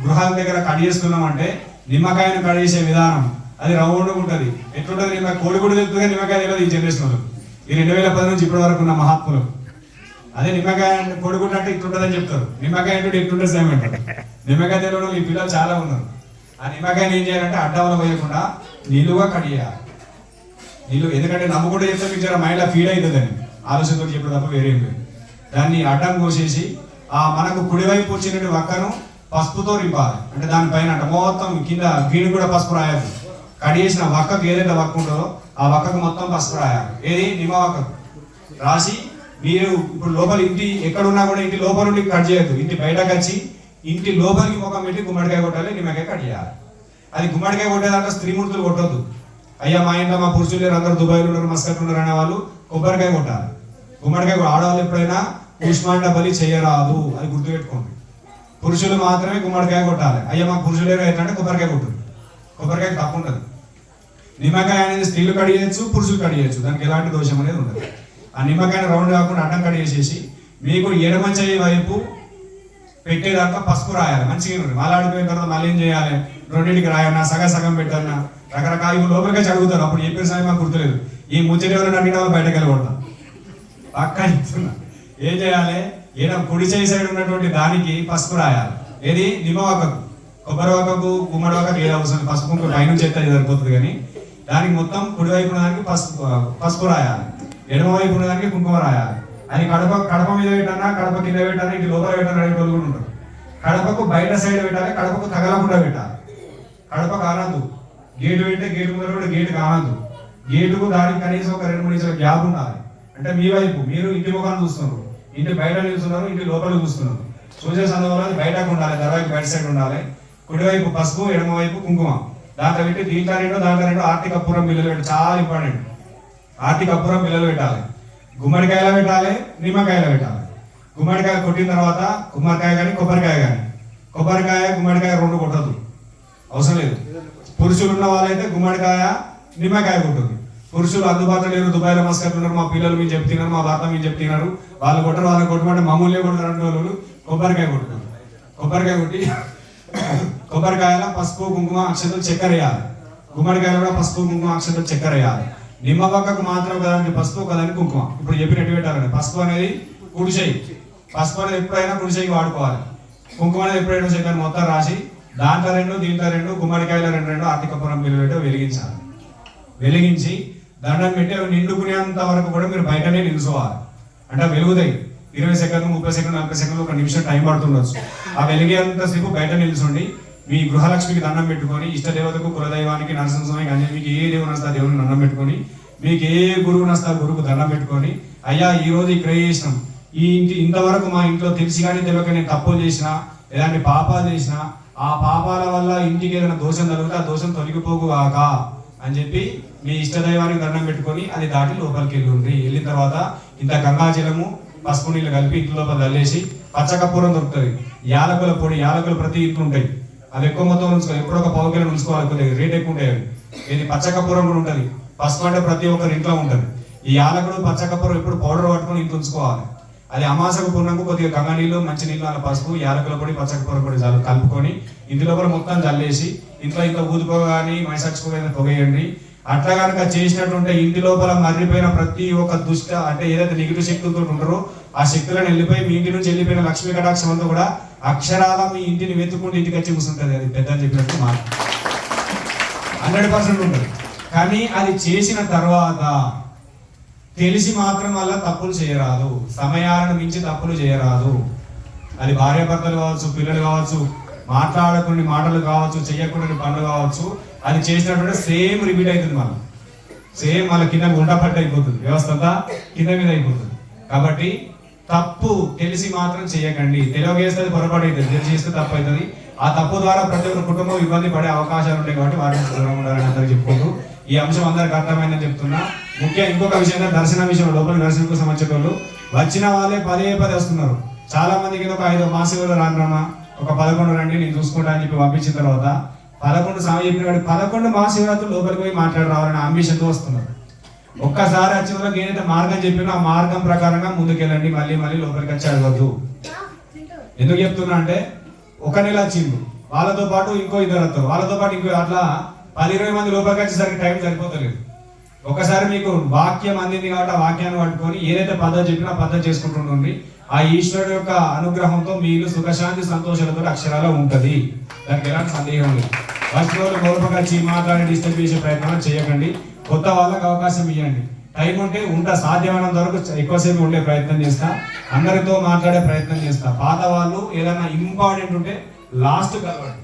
గృహాల దగ్గర కట్ చేసుకున్నామంటే నిమ్మకాయను కట్ చేసే విధానం అది రౌండ్గా ఉంటుంది. ఎట్లుంటుంది? నిమ్మకాయ కోడి కూడా తెలుస్తుంది, నిమ్మకాయ తెలియదు ఈ జనరేషన్ వాళ్ళు. ఈ 2010 నుంచి ఇప్పటి వరకు ఉన్న మహాత్ములు అదే నిమ్మకాయ కొడుకుంట అంటే ఇట్లుంటుందని చెప్తారు. నిమ్మకాయ అంటే ఇట్లుంటే సేమ్ అంటారు. నిమ్మకాయ తెలియడం ఈ పిల్లలు చాలా ఉన్నారు. ఆ నిమ్మకాయని ఏం చేయాలంటే అడ్డంలో పోయకుండా నిలువుగా కట్ చేయాలి. ఎందుకంటే నమ్ముకుంటే చెప్తే మీకు జర మైండ్లో ఫీడ్ అవుతుందని ఆలోచనతో చెప్పడం తప్ప వేరేం లేదు. దాన్ని అడ్డం కోసేసి ఆ మనకు కుడివైపు వచ్చినటువంటి వక్కను పసుపుతో రింపాలి. అంటే దానిపైన అంటే మొత్తం కింద గీడు కూడా పసుపు రాయాలి. కట్ చేసిన వక్కకు ఏదైతే వక్క ఉంటుందో ఆ వక్కకు మొత్తం పసుపు రాయాలి. ఏది నిమ్మ వక్కకు రాసి మీరు ఇప్పుడు లోపల ఇంటి ఎక్కడున్నా కూడా ఇంటి లోపల నుండి కట్ చేయొద్దు. ఇంటి బయటకు వచ్చి ఇంటి లోపలికి ముఖం పెట్టి గుమ్మడికాయ కొట్టాలి, నిమ్మకాయ కట్ చేయాలి. అది గుమ్మడికాయ కొట్టేదాకా స్త్రీమూర్తులు కొట్టొద్దు. అయ్యా మా ఇంట్లో మా పురుషులు లేరు, అందరూ దుబాయ్లో ఉన్నారు, మస్కట్ ఉన్నారు అనే వాళ్ళు కొబ్బరికాయ కొట్టాలి. గుమ్మడికాయ ఆడవాళ్ళు ఎప్పుడైనా కూష్మాండ బలి చేయరాదు, అది గుర్తుపెట్టుకోండి. పురుషులు మాత్రమే గుమ్మడికాయ కొట్టాలి. అయ్యా మా పురుషులు లేరు ఏంటంటే కొబ్బరికాయ కొట్టుంది. కొబ్బరికాయ తప్పు ఉండదు. నిమ్మకాయ అనేది స్త్రీలు కట్ చేయొచ్చు, పురుషులు కట్ చేయొచ్చు, దానికి ఎలాంటి దోషం అనేది ఉండదు. ఆ నిమ్మకాయని రౌండ్ కాకుండా అడ్డం కట్ చేసేసి మీకు ఎడమ చేయి వైపు పెట్టేదాకా పసుపు రాయాలి. మంచిగా ఉంటుంది. మళ్ళీ తర్వాత మళ్ళీ ఏం చేయాలి? రెండింటికి రాయన్నా, సగం పెట్టన్నా, రకరకాల లోపలిగా చదువుతారు. అప్పుడు చెప్పిన సమయం మాకు గుర్తులేదు. ఈ ముచ్చటి ఎవరైనా అడిగిన వాళ్ళు బయటకు వెళ్ళకూడదు. పక్కా చెప్తున్నా. ఏం చేయాలి? ఏదో కుడి చేయి సైడ్ ఉన్నటువంటి దానికి పసుపు రాయాలి. ఏది? నిమ్మ వక్కకు, కొబ్బరి వక్కకు, గుమ్మడి వక్కకు ఏది అవసరం, పసుపు పైన చేస్తే సరిపోతుంది. కానీ దానికి మొత్తం కుడి వైపు ఉన్నదానికి పసుపు రాయాలి, ఎడమ వైపు ఉన్నదానికి కుంకుమ రాయాలి. అది కడప మీద పెట్టానా, కడప కింద పెట్టానా, ఇంటి లోపల పెట్టాను అనే వాళ్ళు కూడా ఉంటారు. కడపకు బయట సైడ్ పెట్టాలి, కడపకు తగలకుండా పెట్టాలి. కడప కానద్దు. గేటు పెట్టే గేటు ముందర కూడా గేటు కానద్దు. గేటుకు దానికి కనీసం ఒక 2-3 ఇంచుల గ్యాప్ ఉండాలి. అంటే మీ వైపు మీరు ఇంటి ముఖాన్ని చూస్తున్నారు, ఇంటి బయట నిలుస్తున్నారు, ఇంటి లోపల చూస్తున్నారు. చూసే సందర్భంలో బయటకు ఉండాలి, దర్వాజకి బయట సైడ్ ఉండాలి. కుడివైపు పసుపు, ఎడమ వైపు కుంకుమ. దాంట్లో పెట్టి దీంట్లో 2 ఆర్తి కర్పూరం బిల్లలు పెట్టి, చాలా ఇంపార్టెంట్. ఆర్తి కర్పూరం బిల్లలు పెట్టాలి. గుమ్మడికాయలో పెట్టాలి, నిమ్మకాయలో పెట్టాలి. గుమ్మడికాయ కొట్టిన తర్వాత గుమ్మడికాయ కానీ కొబ్బరికాయ కానీ, గుమ్మడికాయ 2 కొట్టద్దు, అవసరం లేదు. పురుషులు ఉన్న వాళ్ళైతే గుమ్మడికాయ, నిమ్మకాయ కొట్టదు. పురుషులు అందుబాటులో లేరు, దుబాయ్లో మస్కట్ ఉన్నారు, మా పిల్లలు మీరు చెప్తున్నారు, మా భర్త మీరు చెప్తున్నారు, వాళ్ళు కొట్టరు, వాళ్ళని కొట్టమంటే మామూలుగా కొడతారు అంటే వాళ్ళు కొబ్బరికాయ కొట్టుతారు. కొబ్బరికాయ కొట్టి కొబ్బరికాయలో పసుపు, కుంకుమ, అక్షతలు, చక్కెర వేయాలి. గుమ్మడికాయలో కూడా పసుపు, కుంకుమ, అక్షతలు, చక్కెర వేయాలి. నిమ్మ పక్కకు మాత్రం ఒకదానికి పసుపు, ఒకదానికి కుంకుమ. ఇప్పుడు చెప్పినట్టు పెట్టాలండి. పసుపు అనేది కుడిచేయి, పసుపు అనేది ఎప్పుడైనా కుడిచేయికి వాడుకోవాలి. కుంకుమ అనేది ఎప్పుడైనా చక్కెర మొత్తం రాసి దాంట్లో 2, దీంట్లో 2, గుమ్మడికాయలో 2 ఆర్తి కర్పూరం బిల్లు పెట్టి వెలిగించాలి. వెలిగించి దండం పెట్టి అవి నిండుకునేంత వరకు కూడా మీరు బయటనే నిలుచోవాలి. అంటే వెలుగుతాయి 20 సెకండ్లు, 30 సెకండ్లు, 40 సెకండ్లు, 1 నిమిషం టైం పడుతుండొచ్చు. ఆ వెలిగేంతసేపు బయట నిలుచోండి. మీ గృహలక్ష్మికి దండం పెట్టుకొని, ఇష్టదేవతకు, కులదైవానికి, నరసింహస్వామికి, కానీ మీకు ఏ దేవుని వస్తా దేవుని దండం పెట్టుకొని, మీకు ఏ గురువుని వస్తా గురువుకు దండం పెట్టుకొని, అయ్యా ఈ రోజు ఇక్కడ చేసినాం, ఈ ఇంతవరకు మా ఇంట్లో తెలిసి కానీ తెలియక నేను తప్పులు చేసినా, ఎలాంటి పాపాలు చేసినా, ఆ పాపాల వల్ల ఇంటికి ఏదైనా దోషం తగిలితే ఆ దోషం తొలగిపోకుగాక అని చెప్పి మీ ఇష్టదైవానికి దండం పెట్టుకొని అది దాటి లోపలికి వెళ్ళిన తర్వాత ఇంత గంగాజలము, పసుపు నీళ్ళు కలిపి ఇంటి లోపల చల్లేసి పచ్చకర్పూరం దొరుకుతుంది. యాలకుల పొడి, యాలకులు ప్రతి ఇంట్లో ఉంటాయి. అవి ఎక్కువ మొత్తం ఉంచుకోవాలి. ఎప్పుడో ఒక 1/2 కిలో ఉంచుకోవాలి, రేట్ ఎక్కువ ఉంటాయి. అవి ఇది పచ్చకర్పూరం కూడా ఉంటుంది. పసుపు అంటే ప్రతి ఒక్కరి ఇంట్లో ఉంటుంది. ఈ యాలకులు, పచ్చకర్పూరం ఎప్పుడు పౌడర్ పట్టుకొని ఇంట్లో ఉంచుకోవాలి. అది అమాసకు పూర్ణంకు కొద్దిగా గంగ నీళ్ళు, మంచి నీళ్ళు, అలా పసుపు, యాలకుల పొడి, పచ్చకర్పూరం పొడి కలుపుకొని ఇంటి లోపల మొత్తం చల్లేసి ఇంట్లో ఊదిపోగ కానీ మైసచ్చిపోయిన పొగేయండి. అట్లా కనుక చేసినట్టుంటే ఇంటి లోపల మర్రిపోయిన ప్రతి ఒక్క దుష్ట అంటే ఏదైతే నెగిటివ్ శక్తులతో ఉంటారో ఆ శక్తులను వెళ్ళిపోయి మీ ఇంటి నుంచి వెళ్ళిపోయిన లక్ష్మీ కటాక్షం అంతా కూడా అక్షరాల మీ ఇంటిని వెతుక్కుంటూ ఇంటికి వచ్చి కూర్చుంటుంది. అది పెద్ద చెప్పినట్టు మాట 100% ఉంటుంది. కానీ అది చేసిన తర్వాత తెలిసి మాత్రం వల్ల తప్పులు చేయరాదు. సమయాలను మించి తప్పులు చేయరాదు. అది భార్యాభర్తలు కావచ్చు, పిల్లలు కావచ్చు, మాట్లాడకుండా మాటలు కావచ్చు, చెయ్యకుండా పనులు కావచ్చు, అది చేసినటువంటి సేమ్ రిపీట్ అవుతుంది. సేమ్ మళ్ళీ కింద గుండపట్టు అయిపోతుంది. వ్యవస్థ అంతా కింద మీద అయిపోతుంది. కాబట్టి తప్పు తెలిసి మాత్రం చేయకండి. తెలియజేస్తే పొరపాటు అవుతుంది, తెలిసి చేస్తే తప్పు అవుతుంది. ఆ తప్పు ద్వారా ప్రతి ఒక్క కుటుంబం ఇబ్బంది పడే అవకాశాలు ఉంటాయి. కాబట్టి వాటిని దూరం ఉండాలని అందరూ చెప్పుకుంటూ ఈ అంశం అందరికి అర్థమైందని చెప్తున్నా. ముఖ్యంగా ఇంకొక విషయం, దర్శనం విషయం, లోపల దర్శనం కోసం వచ్చేటోళ్ళు వచ్చిన వాళ్ళే పదే వస్తున్నారు. చాలా మందికి ఒక 5 మాసాలు రానున్నా, ఒక 11 రండి నేను చూసుకుంటా అని చెప్పి పంపించిన తర్వాత 11 స్వామి చెప్పిన వాడు 11 మహాశివరాత్రులు లోపలికి పోయి మాట్లాడి రావాలని అంబిషన్తో వస్తున్నారు. ఒక్కసారి వచ్చిన వాళ్ళకి ఏదైతే మార్గం చెప్పినో ఆ మార్గం ప్రకారంగా ముందుకెళ్ళండి. మళ్ళీ లోపలికి వచ్చి అడగద్దు. ఎందుకు చెప్తున్నా అంటే ఒక నెల వచ్చిండ్రు, వాళ్ళతో పాటు ఇంకో ఇద్దరు వస్తారు, వాళ్ళతో పాటు ఇంకో అట్లా 10-20 మంది లోపలికి వచ్చేసరికి టైం సరిపోతలేదు. ఒకసారి మీకు వాక్యం అందింది కాబట్టి ఆ వాక్యాన్ని పట్టుకొని ఏదైతే పద్ధతి చెప్పినా పద్ధతి చేసుకుంటుండండి. ఆ ఈశ్వరుడు యొక్క అనుగ్రహంతో మీ ఇల్లు సుఖశాంతి సంతోషాలతో అక్షరాలు ఉంటది, దానికి ఎలాంటి సందేహం లేదు. ఫస్ట్ రోజు లోపలికి వచ్చి మాట్లాడి డిస్టర్బ్ చేసే ప్రయత్నం చేయకండి. కొత్త వాళ్ళకి అవకాశం ఇవ్వండి. టైం ఉంటే సాధ్యమైనంత వరకు ఎక్కువసేపు ఉండే ప్రయత్నం చేస్తా, అందరితో మాట్లాడే ప్రయత్నం చేస్తా. పాత వాళ్ళు ఏదైనా ఇంపార్టెంట్ ఉంటే లాస్ట్ కలవండి.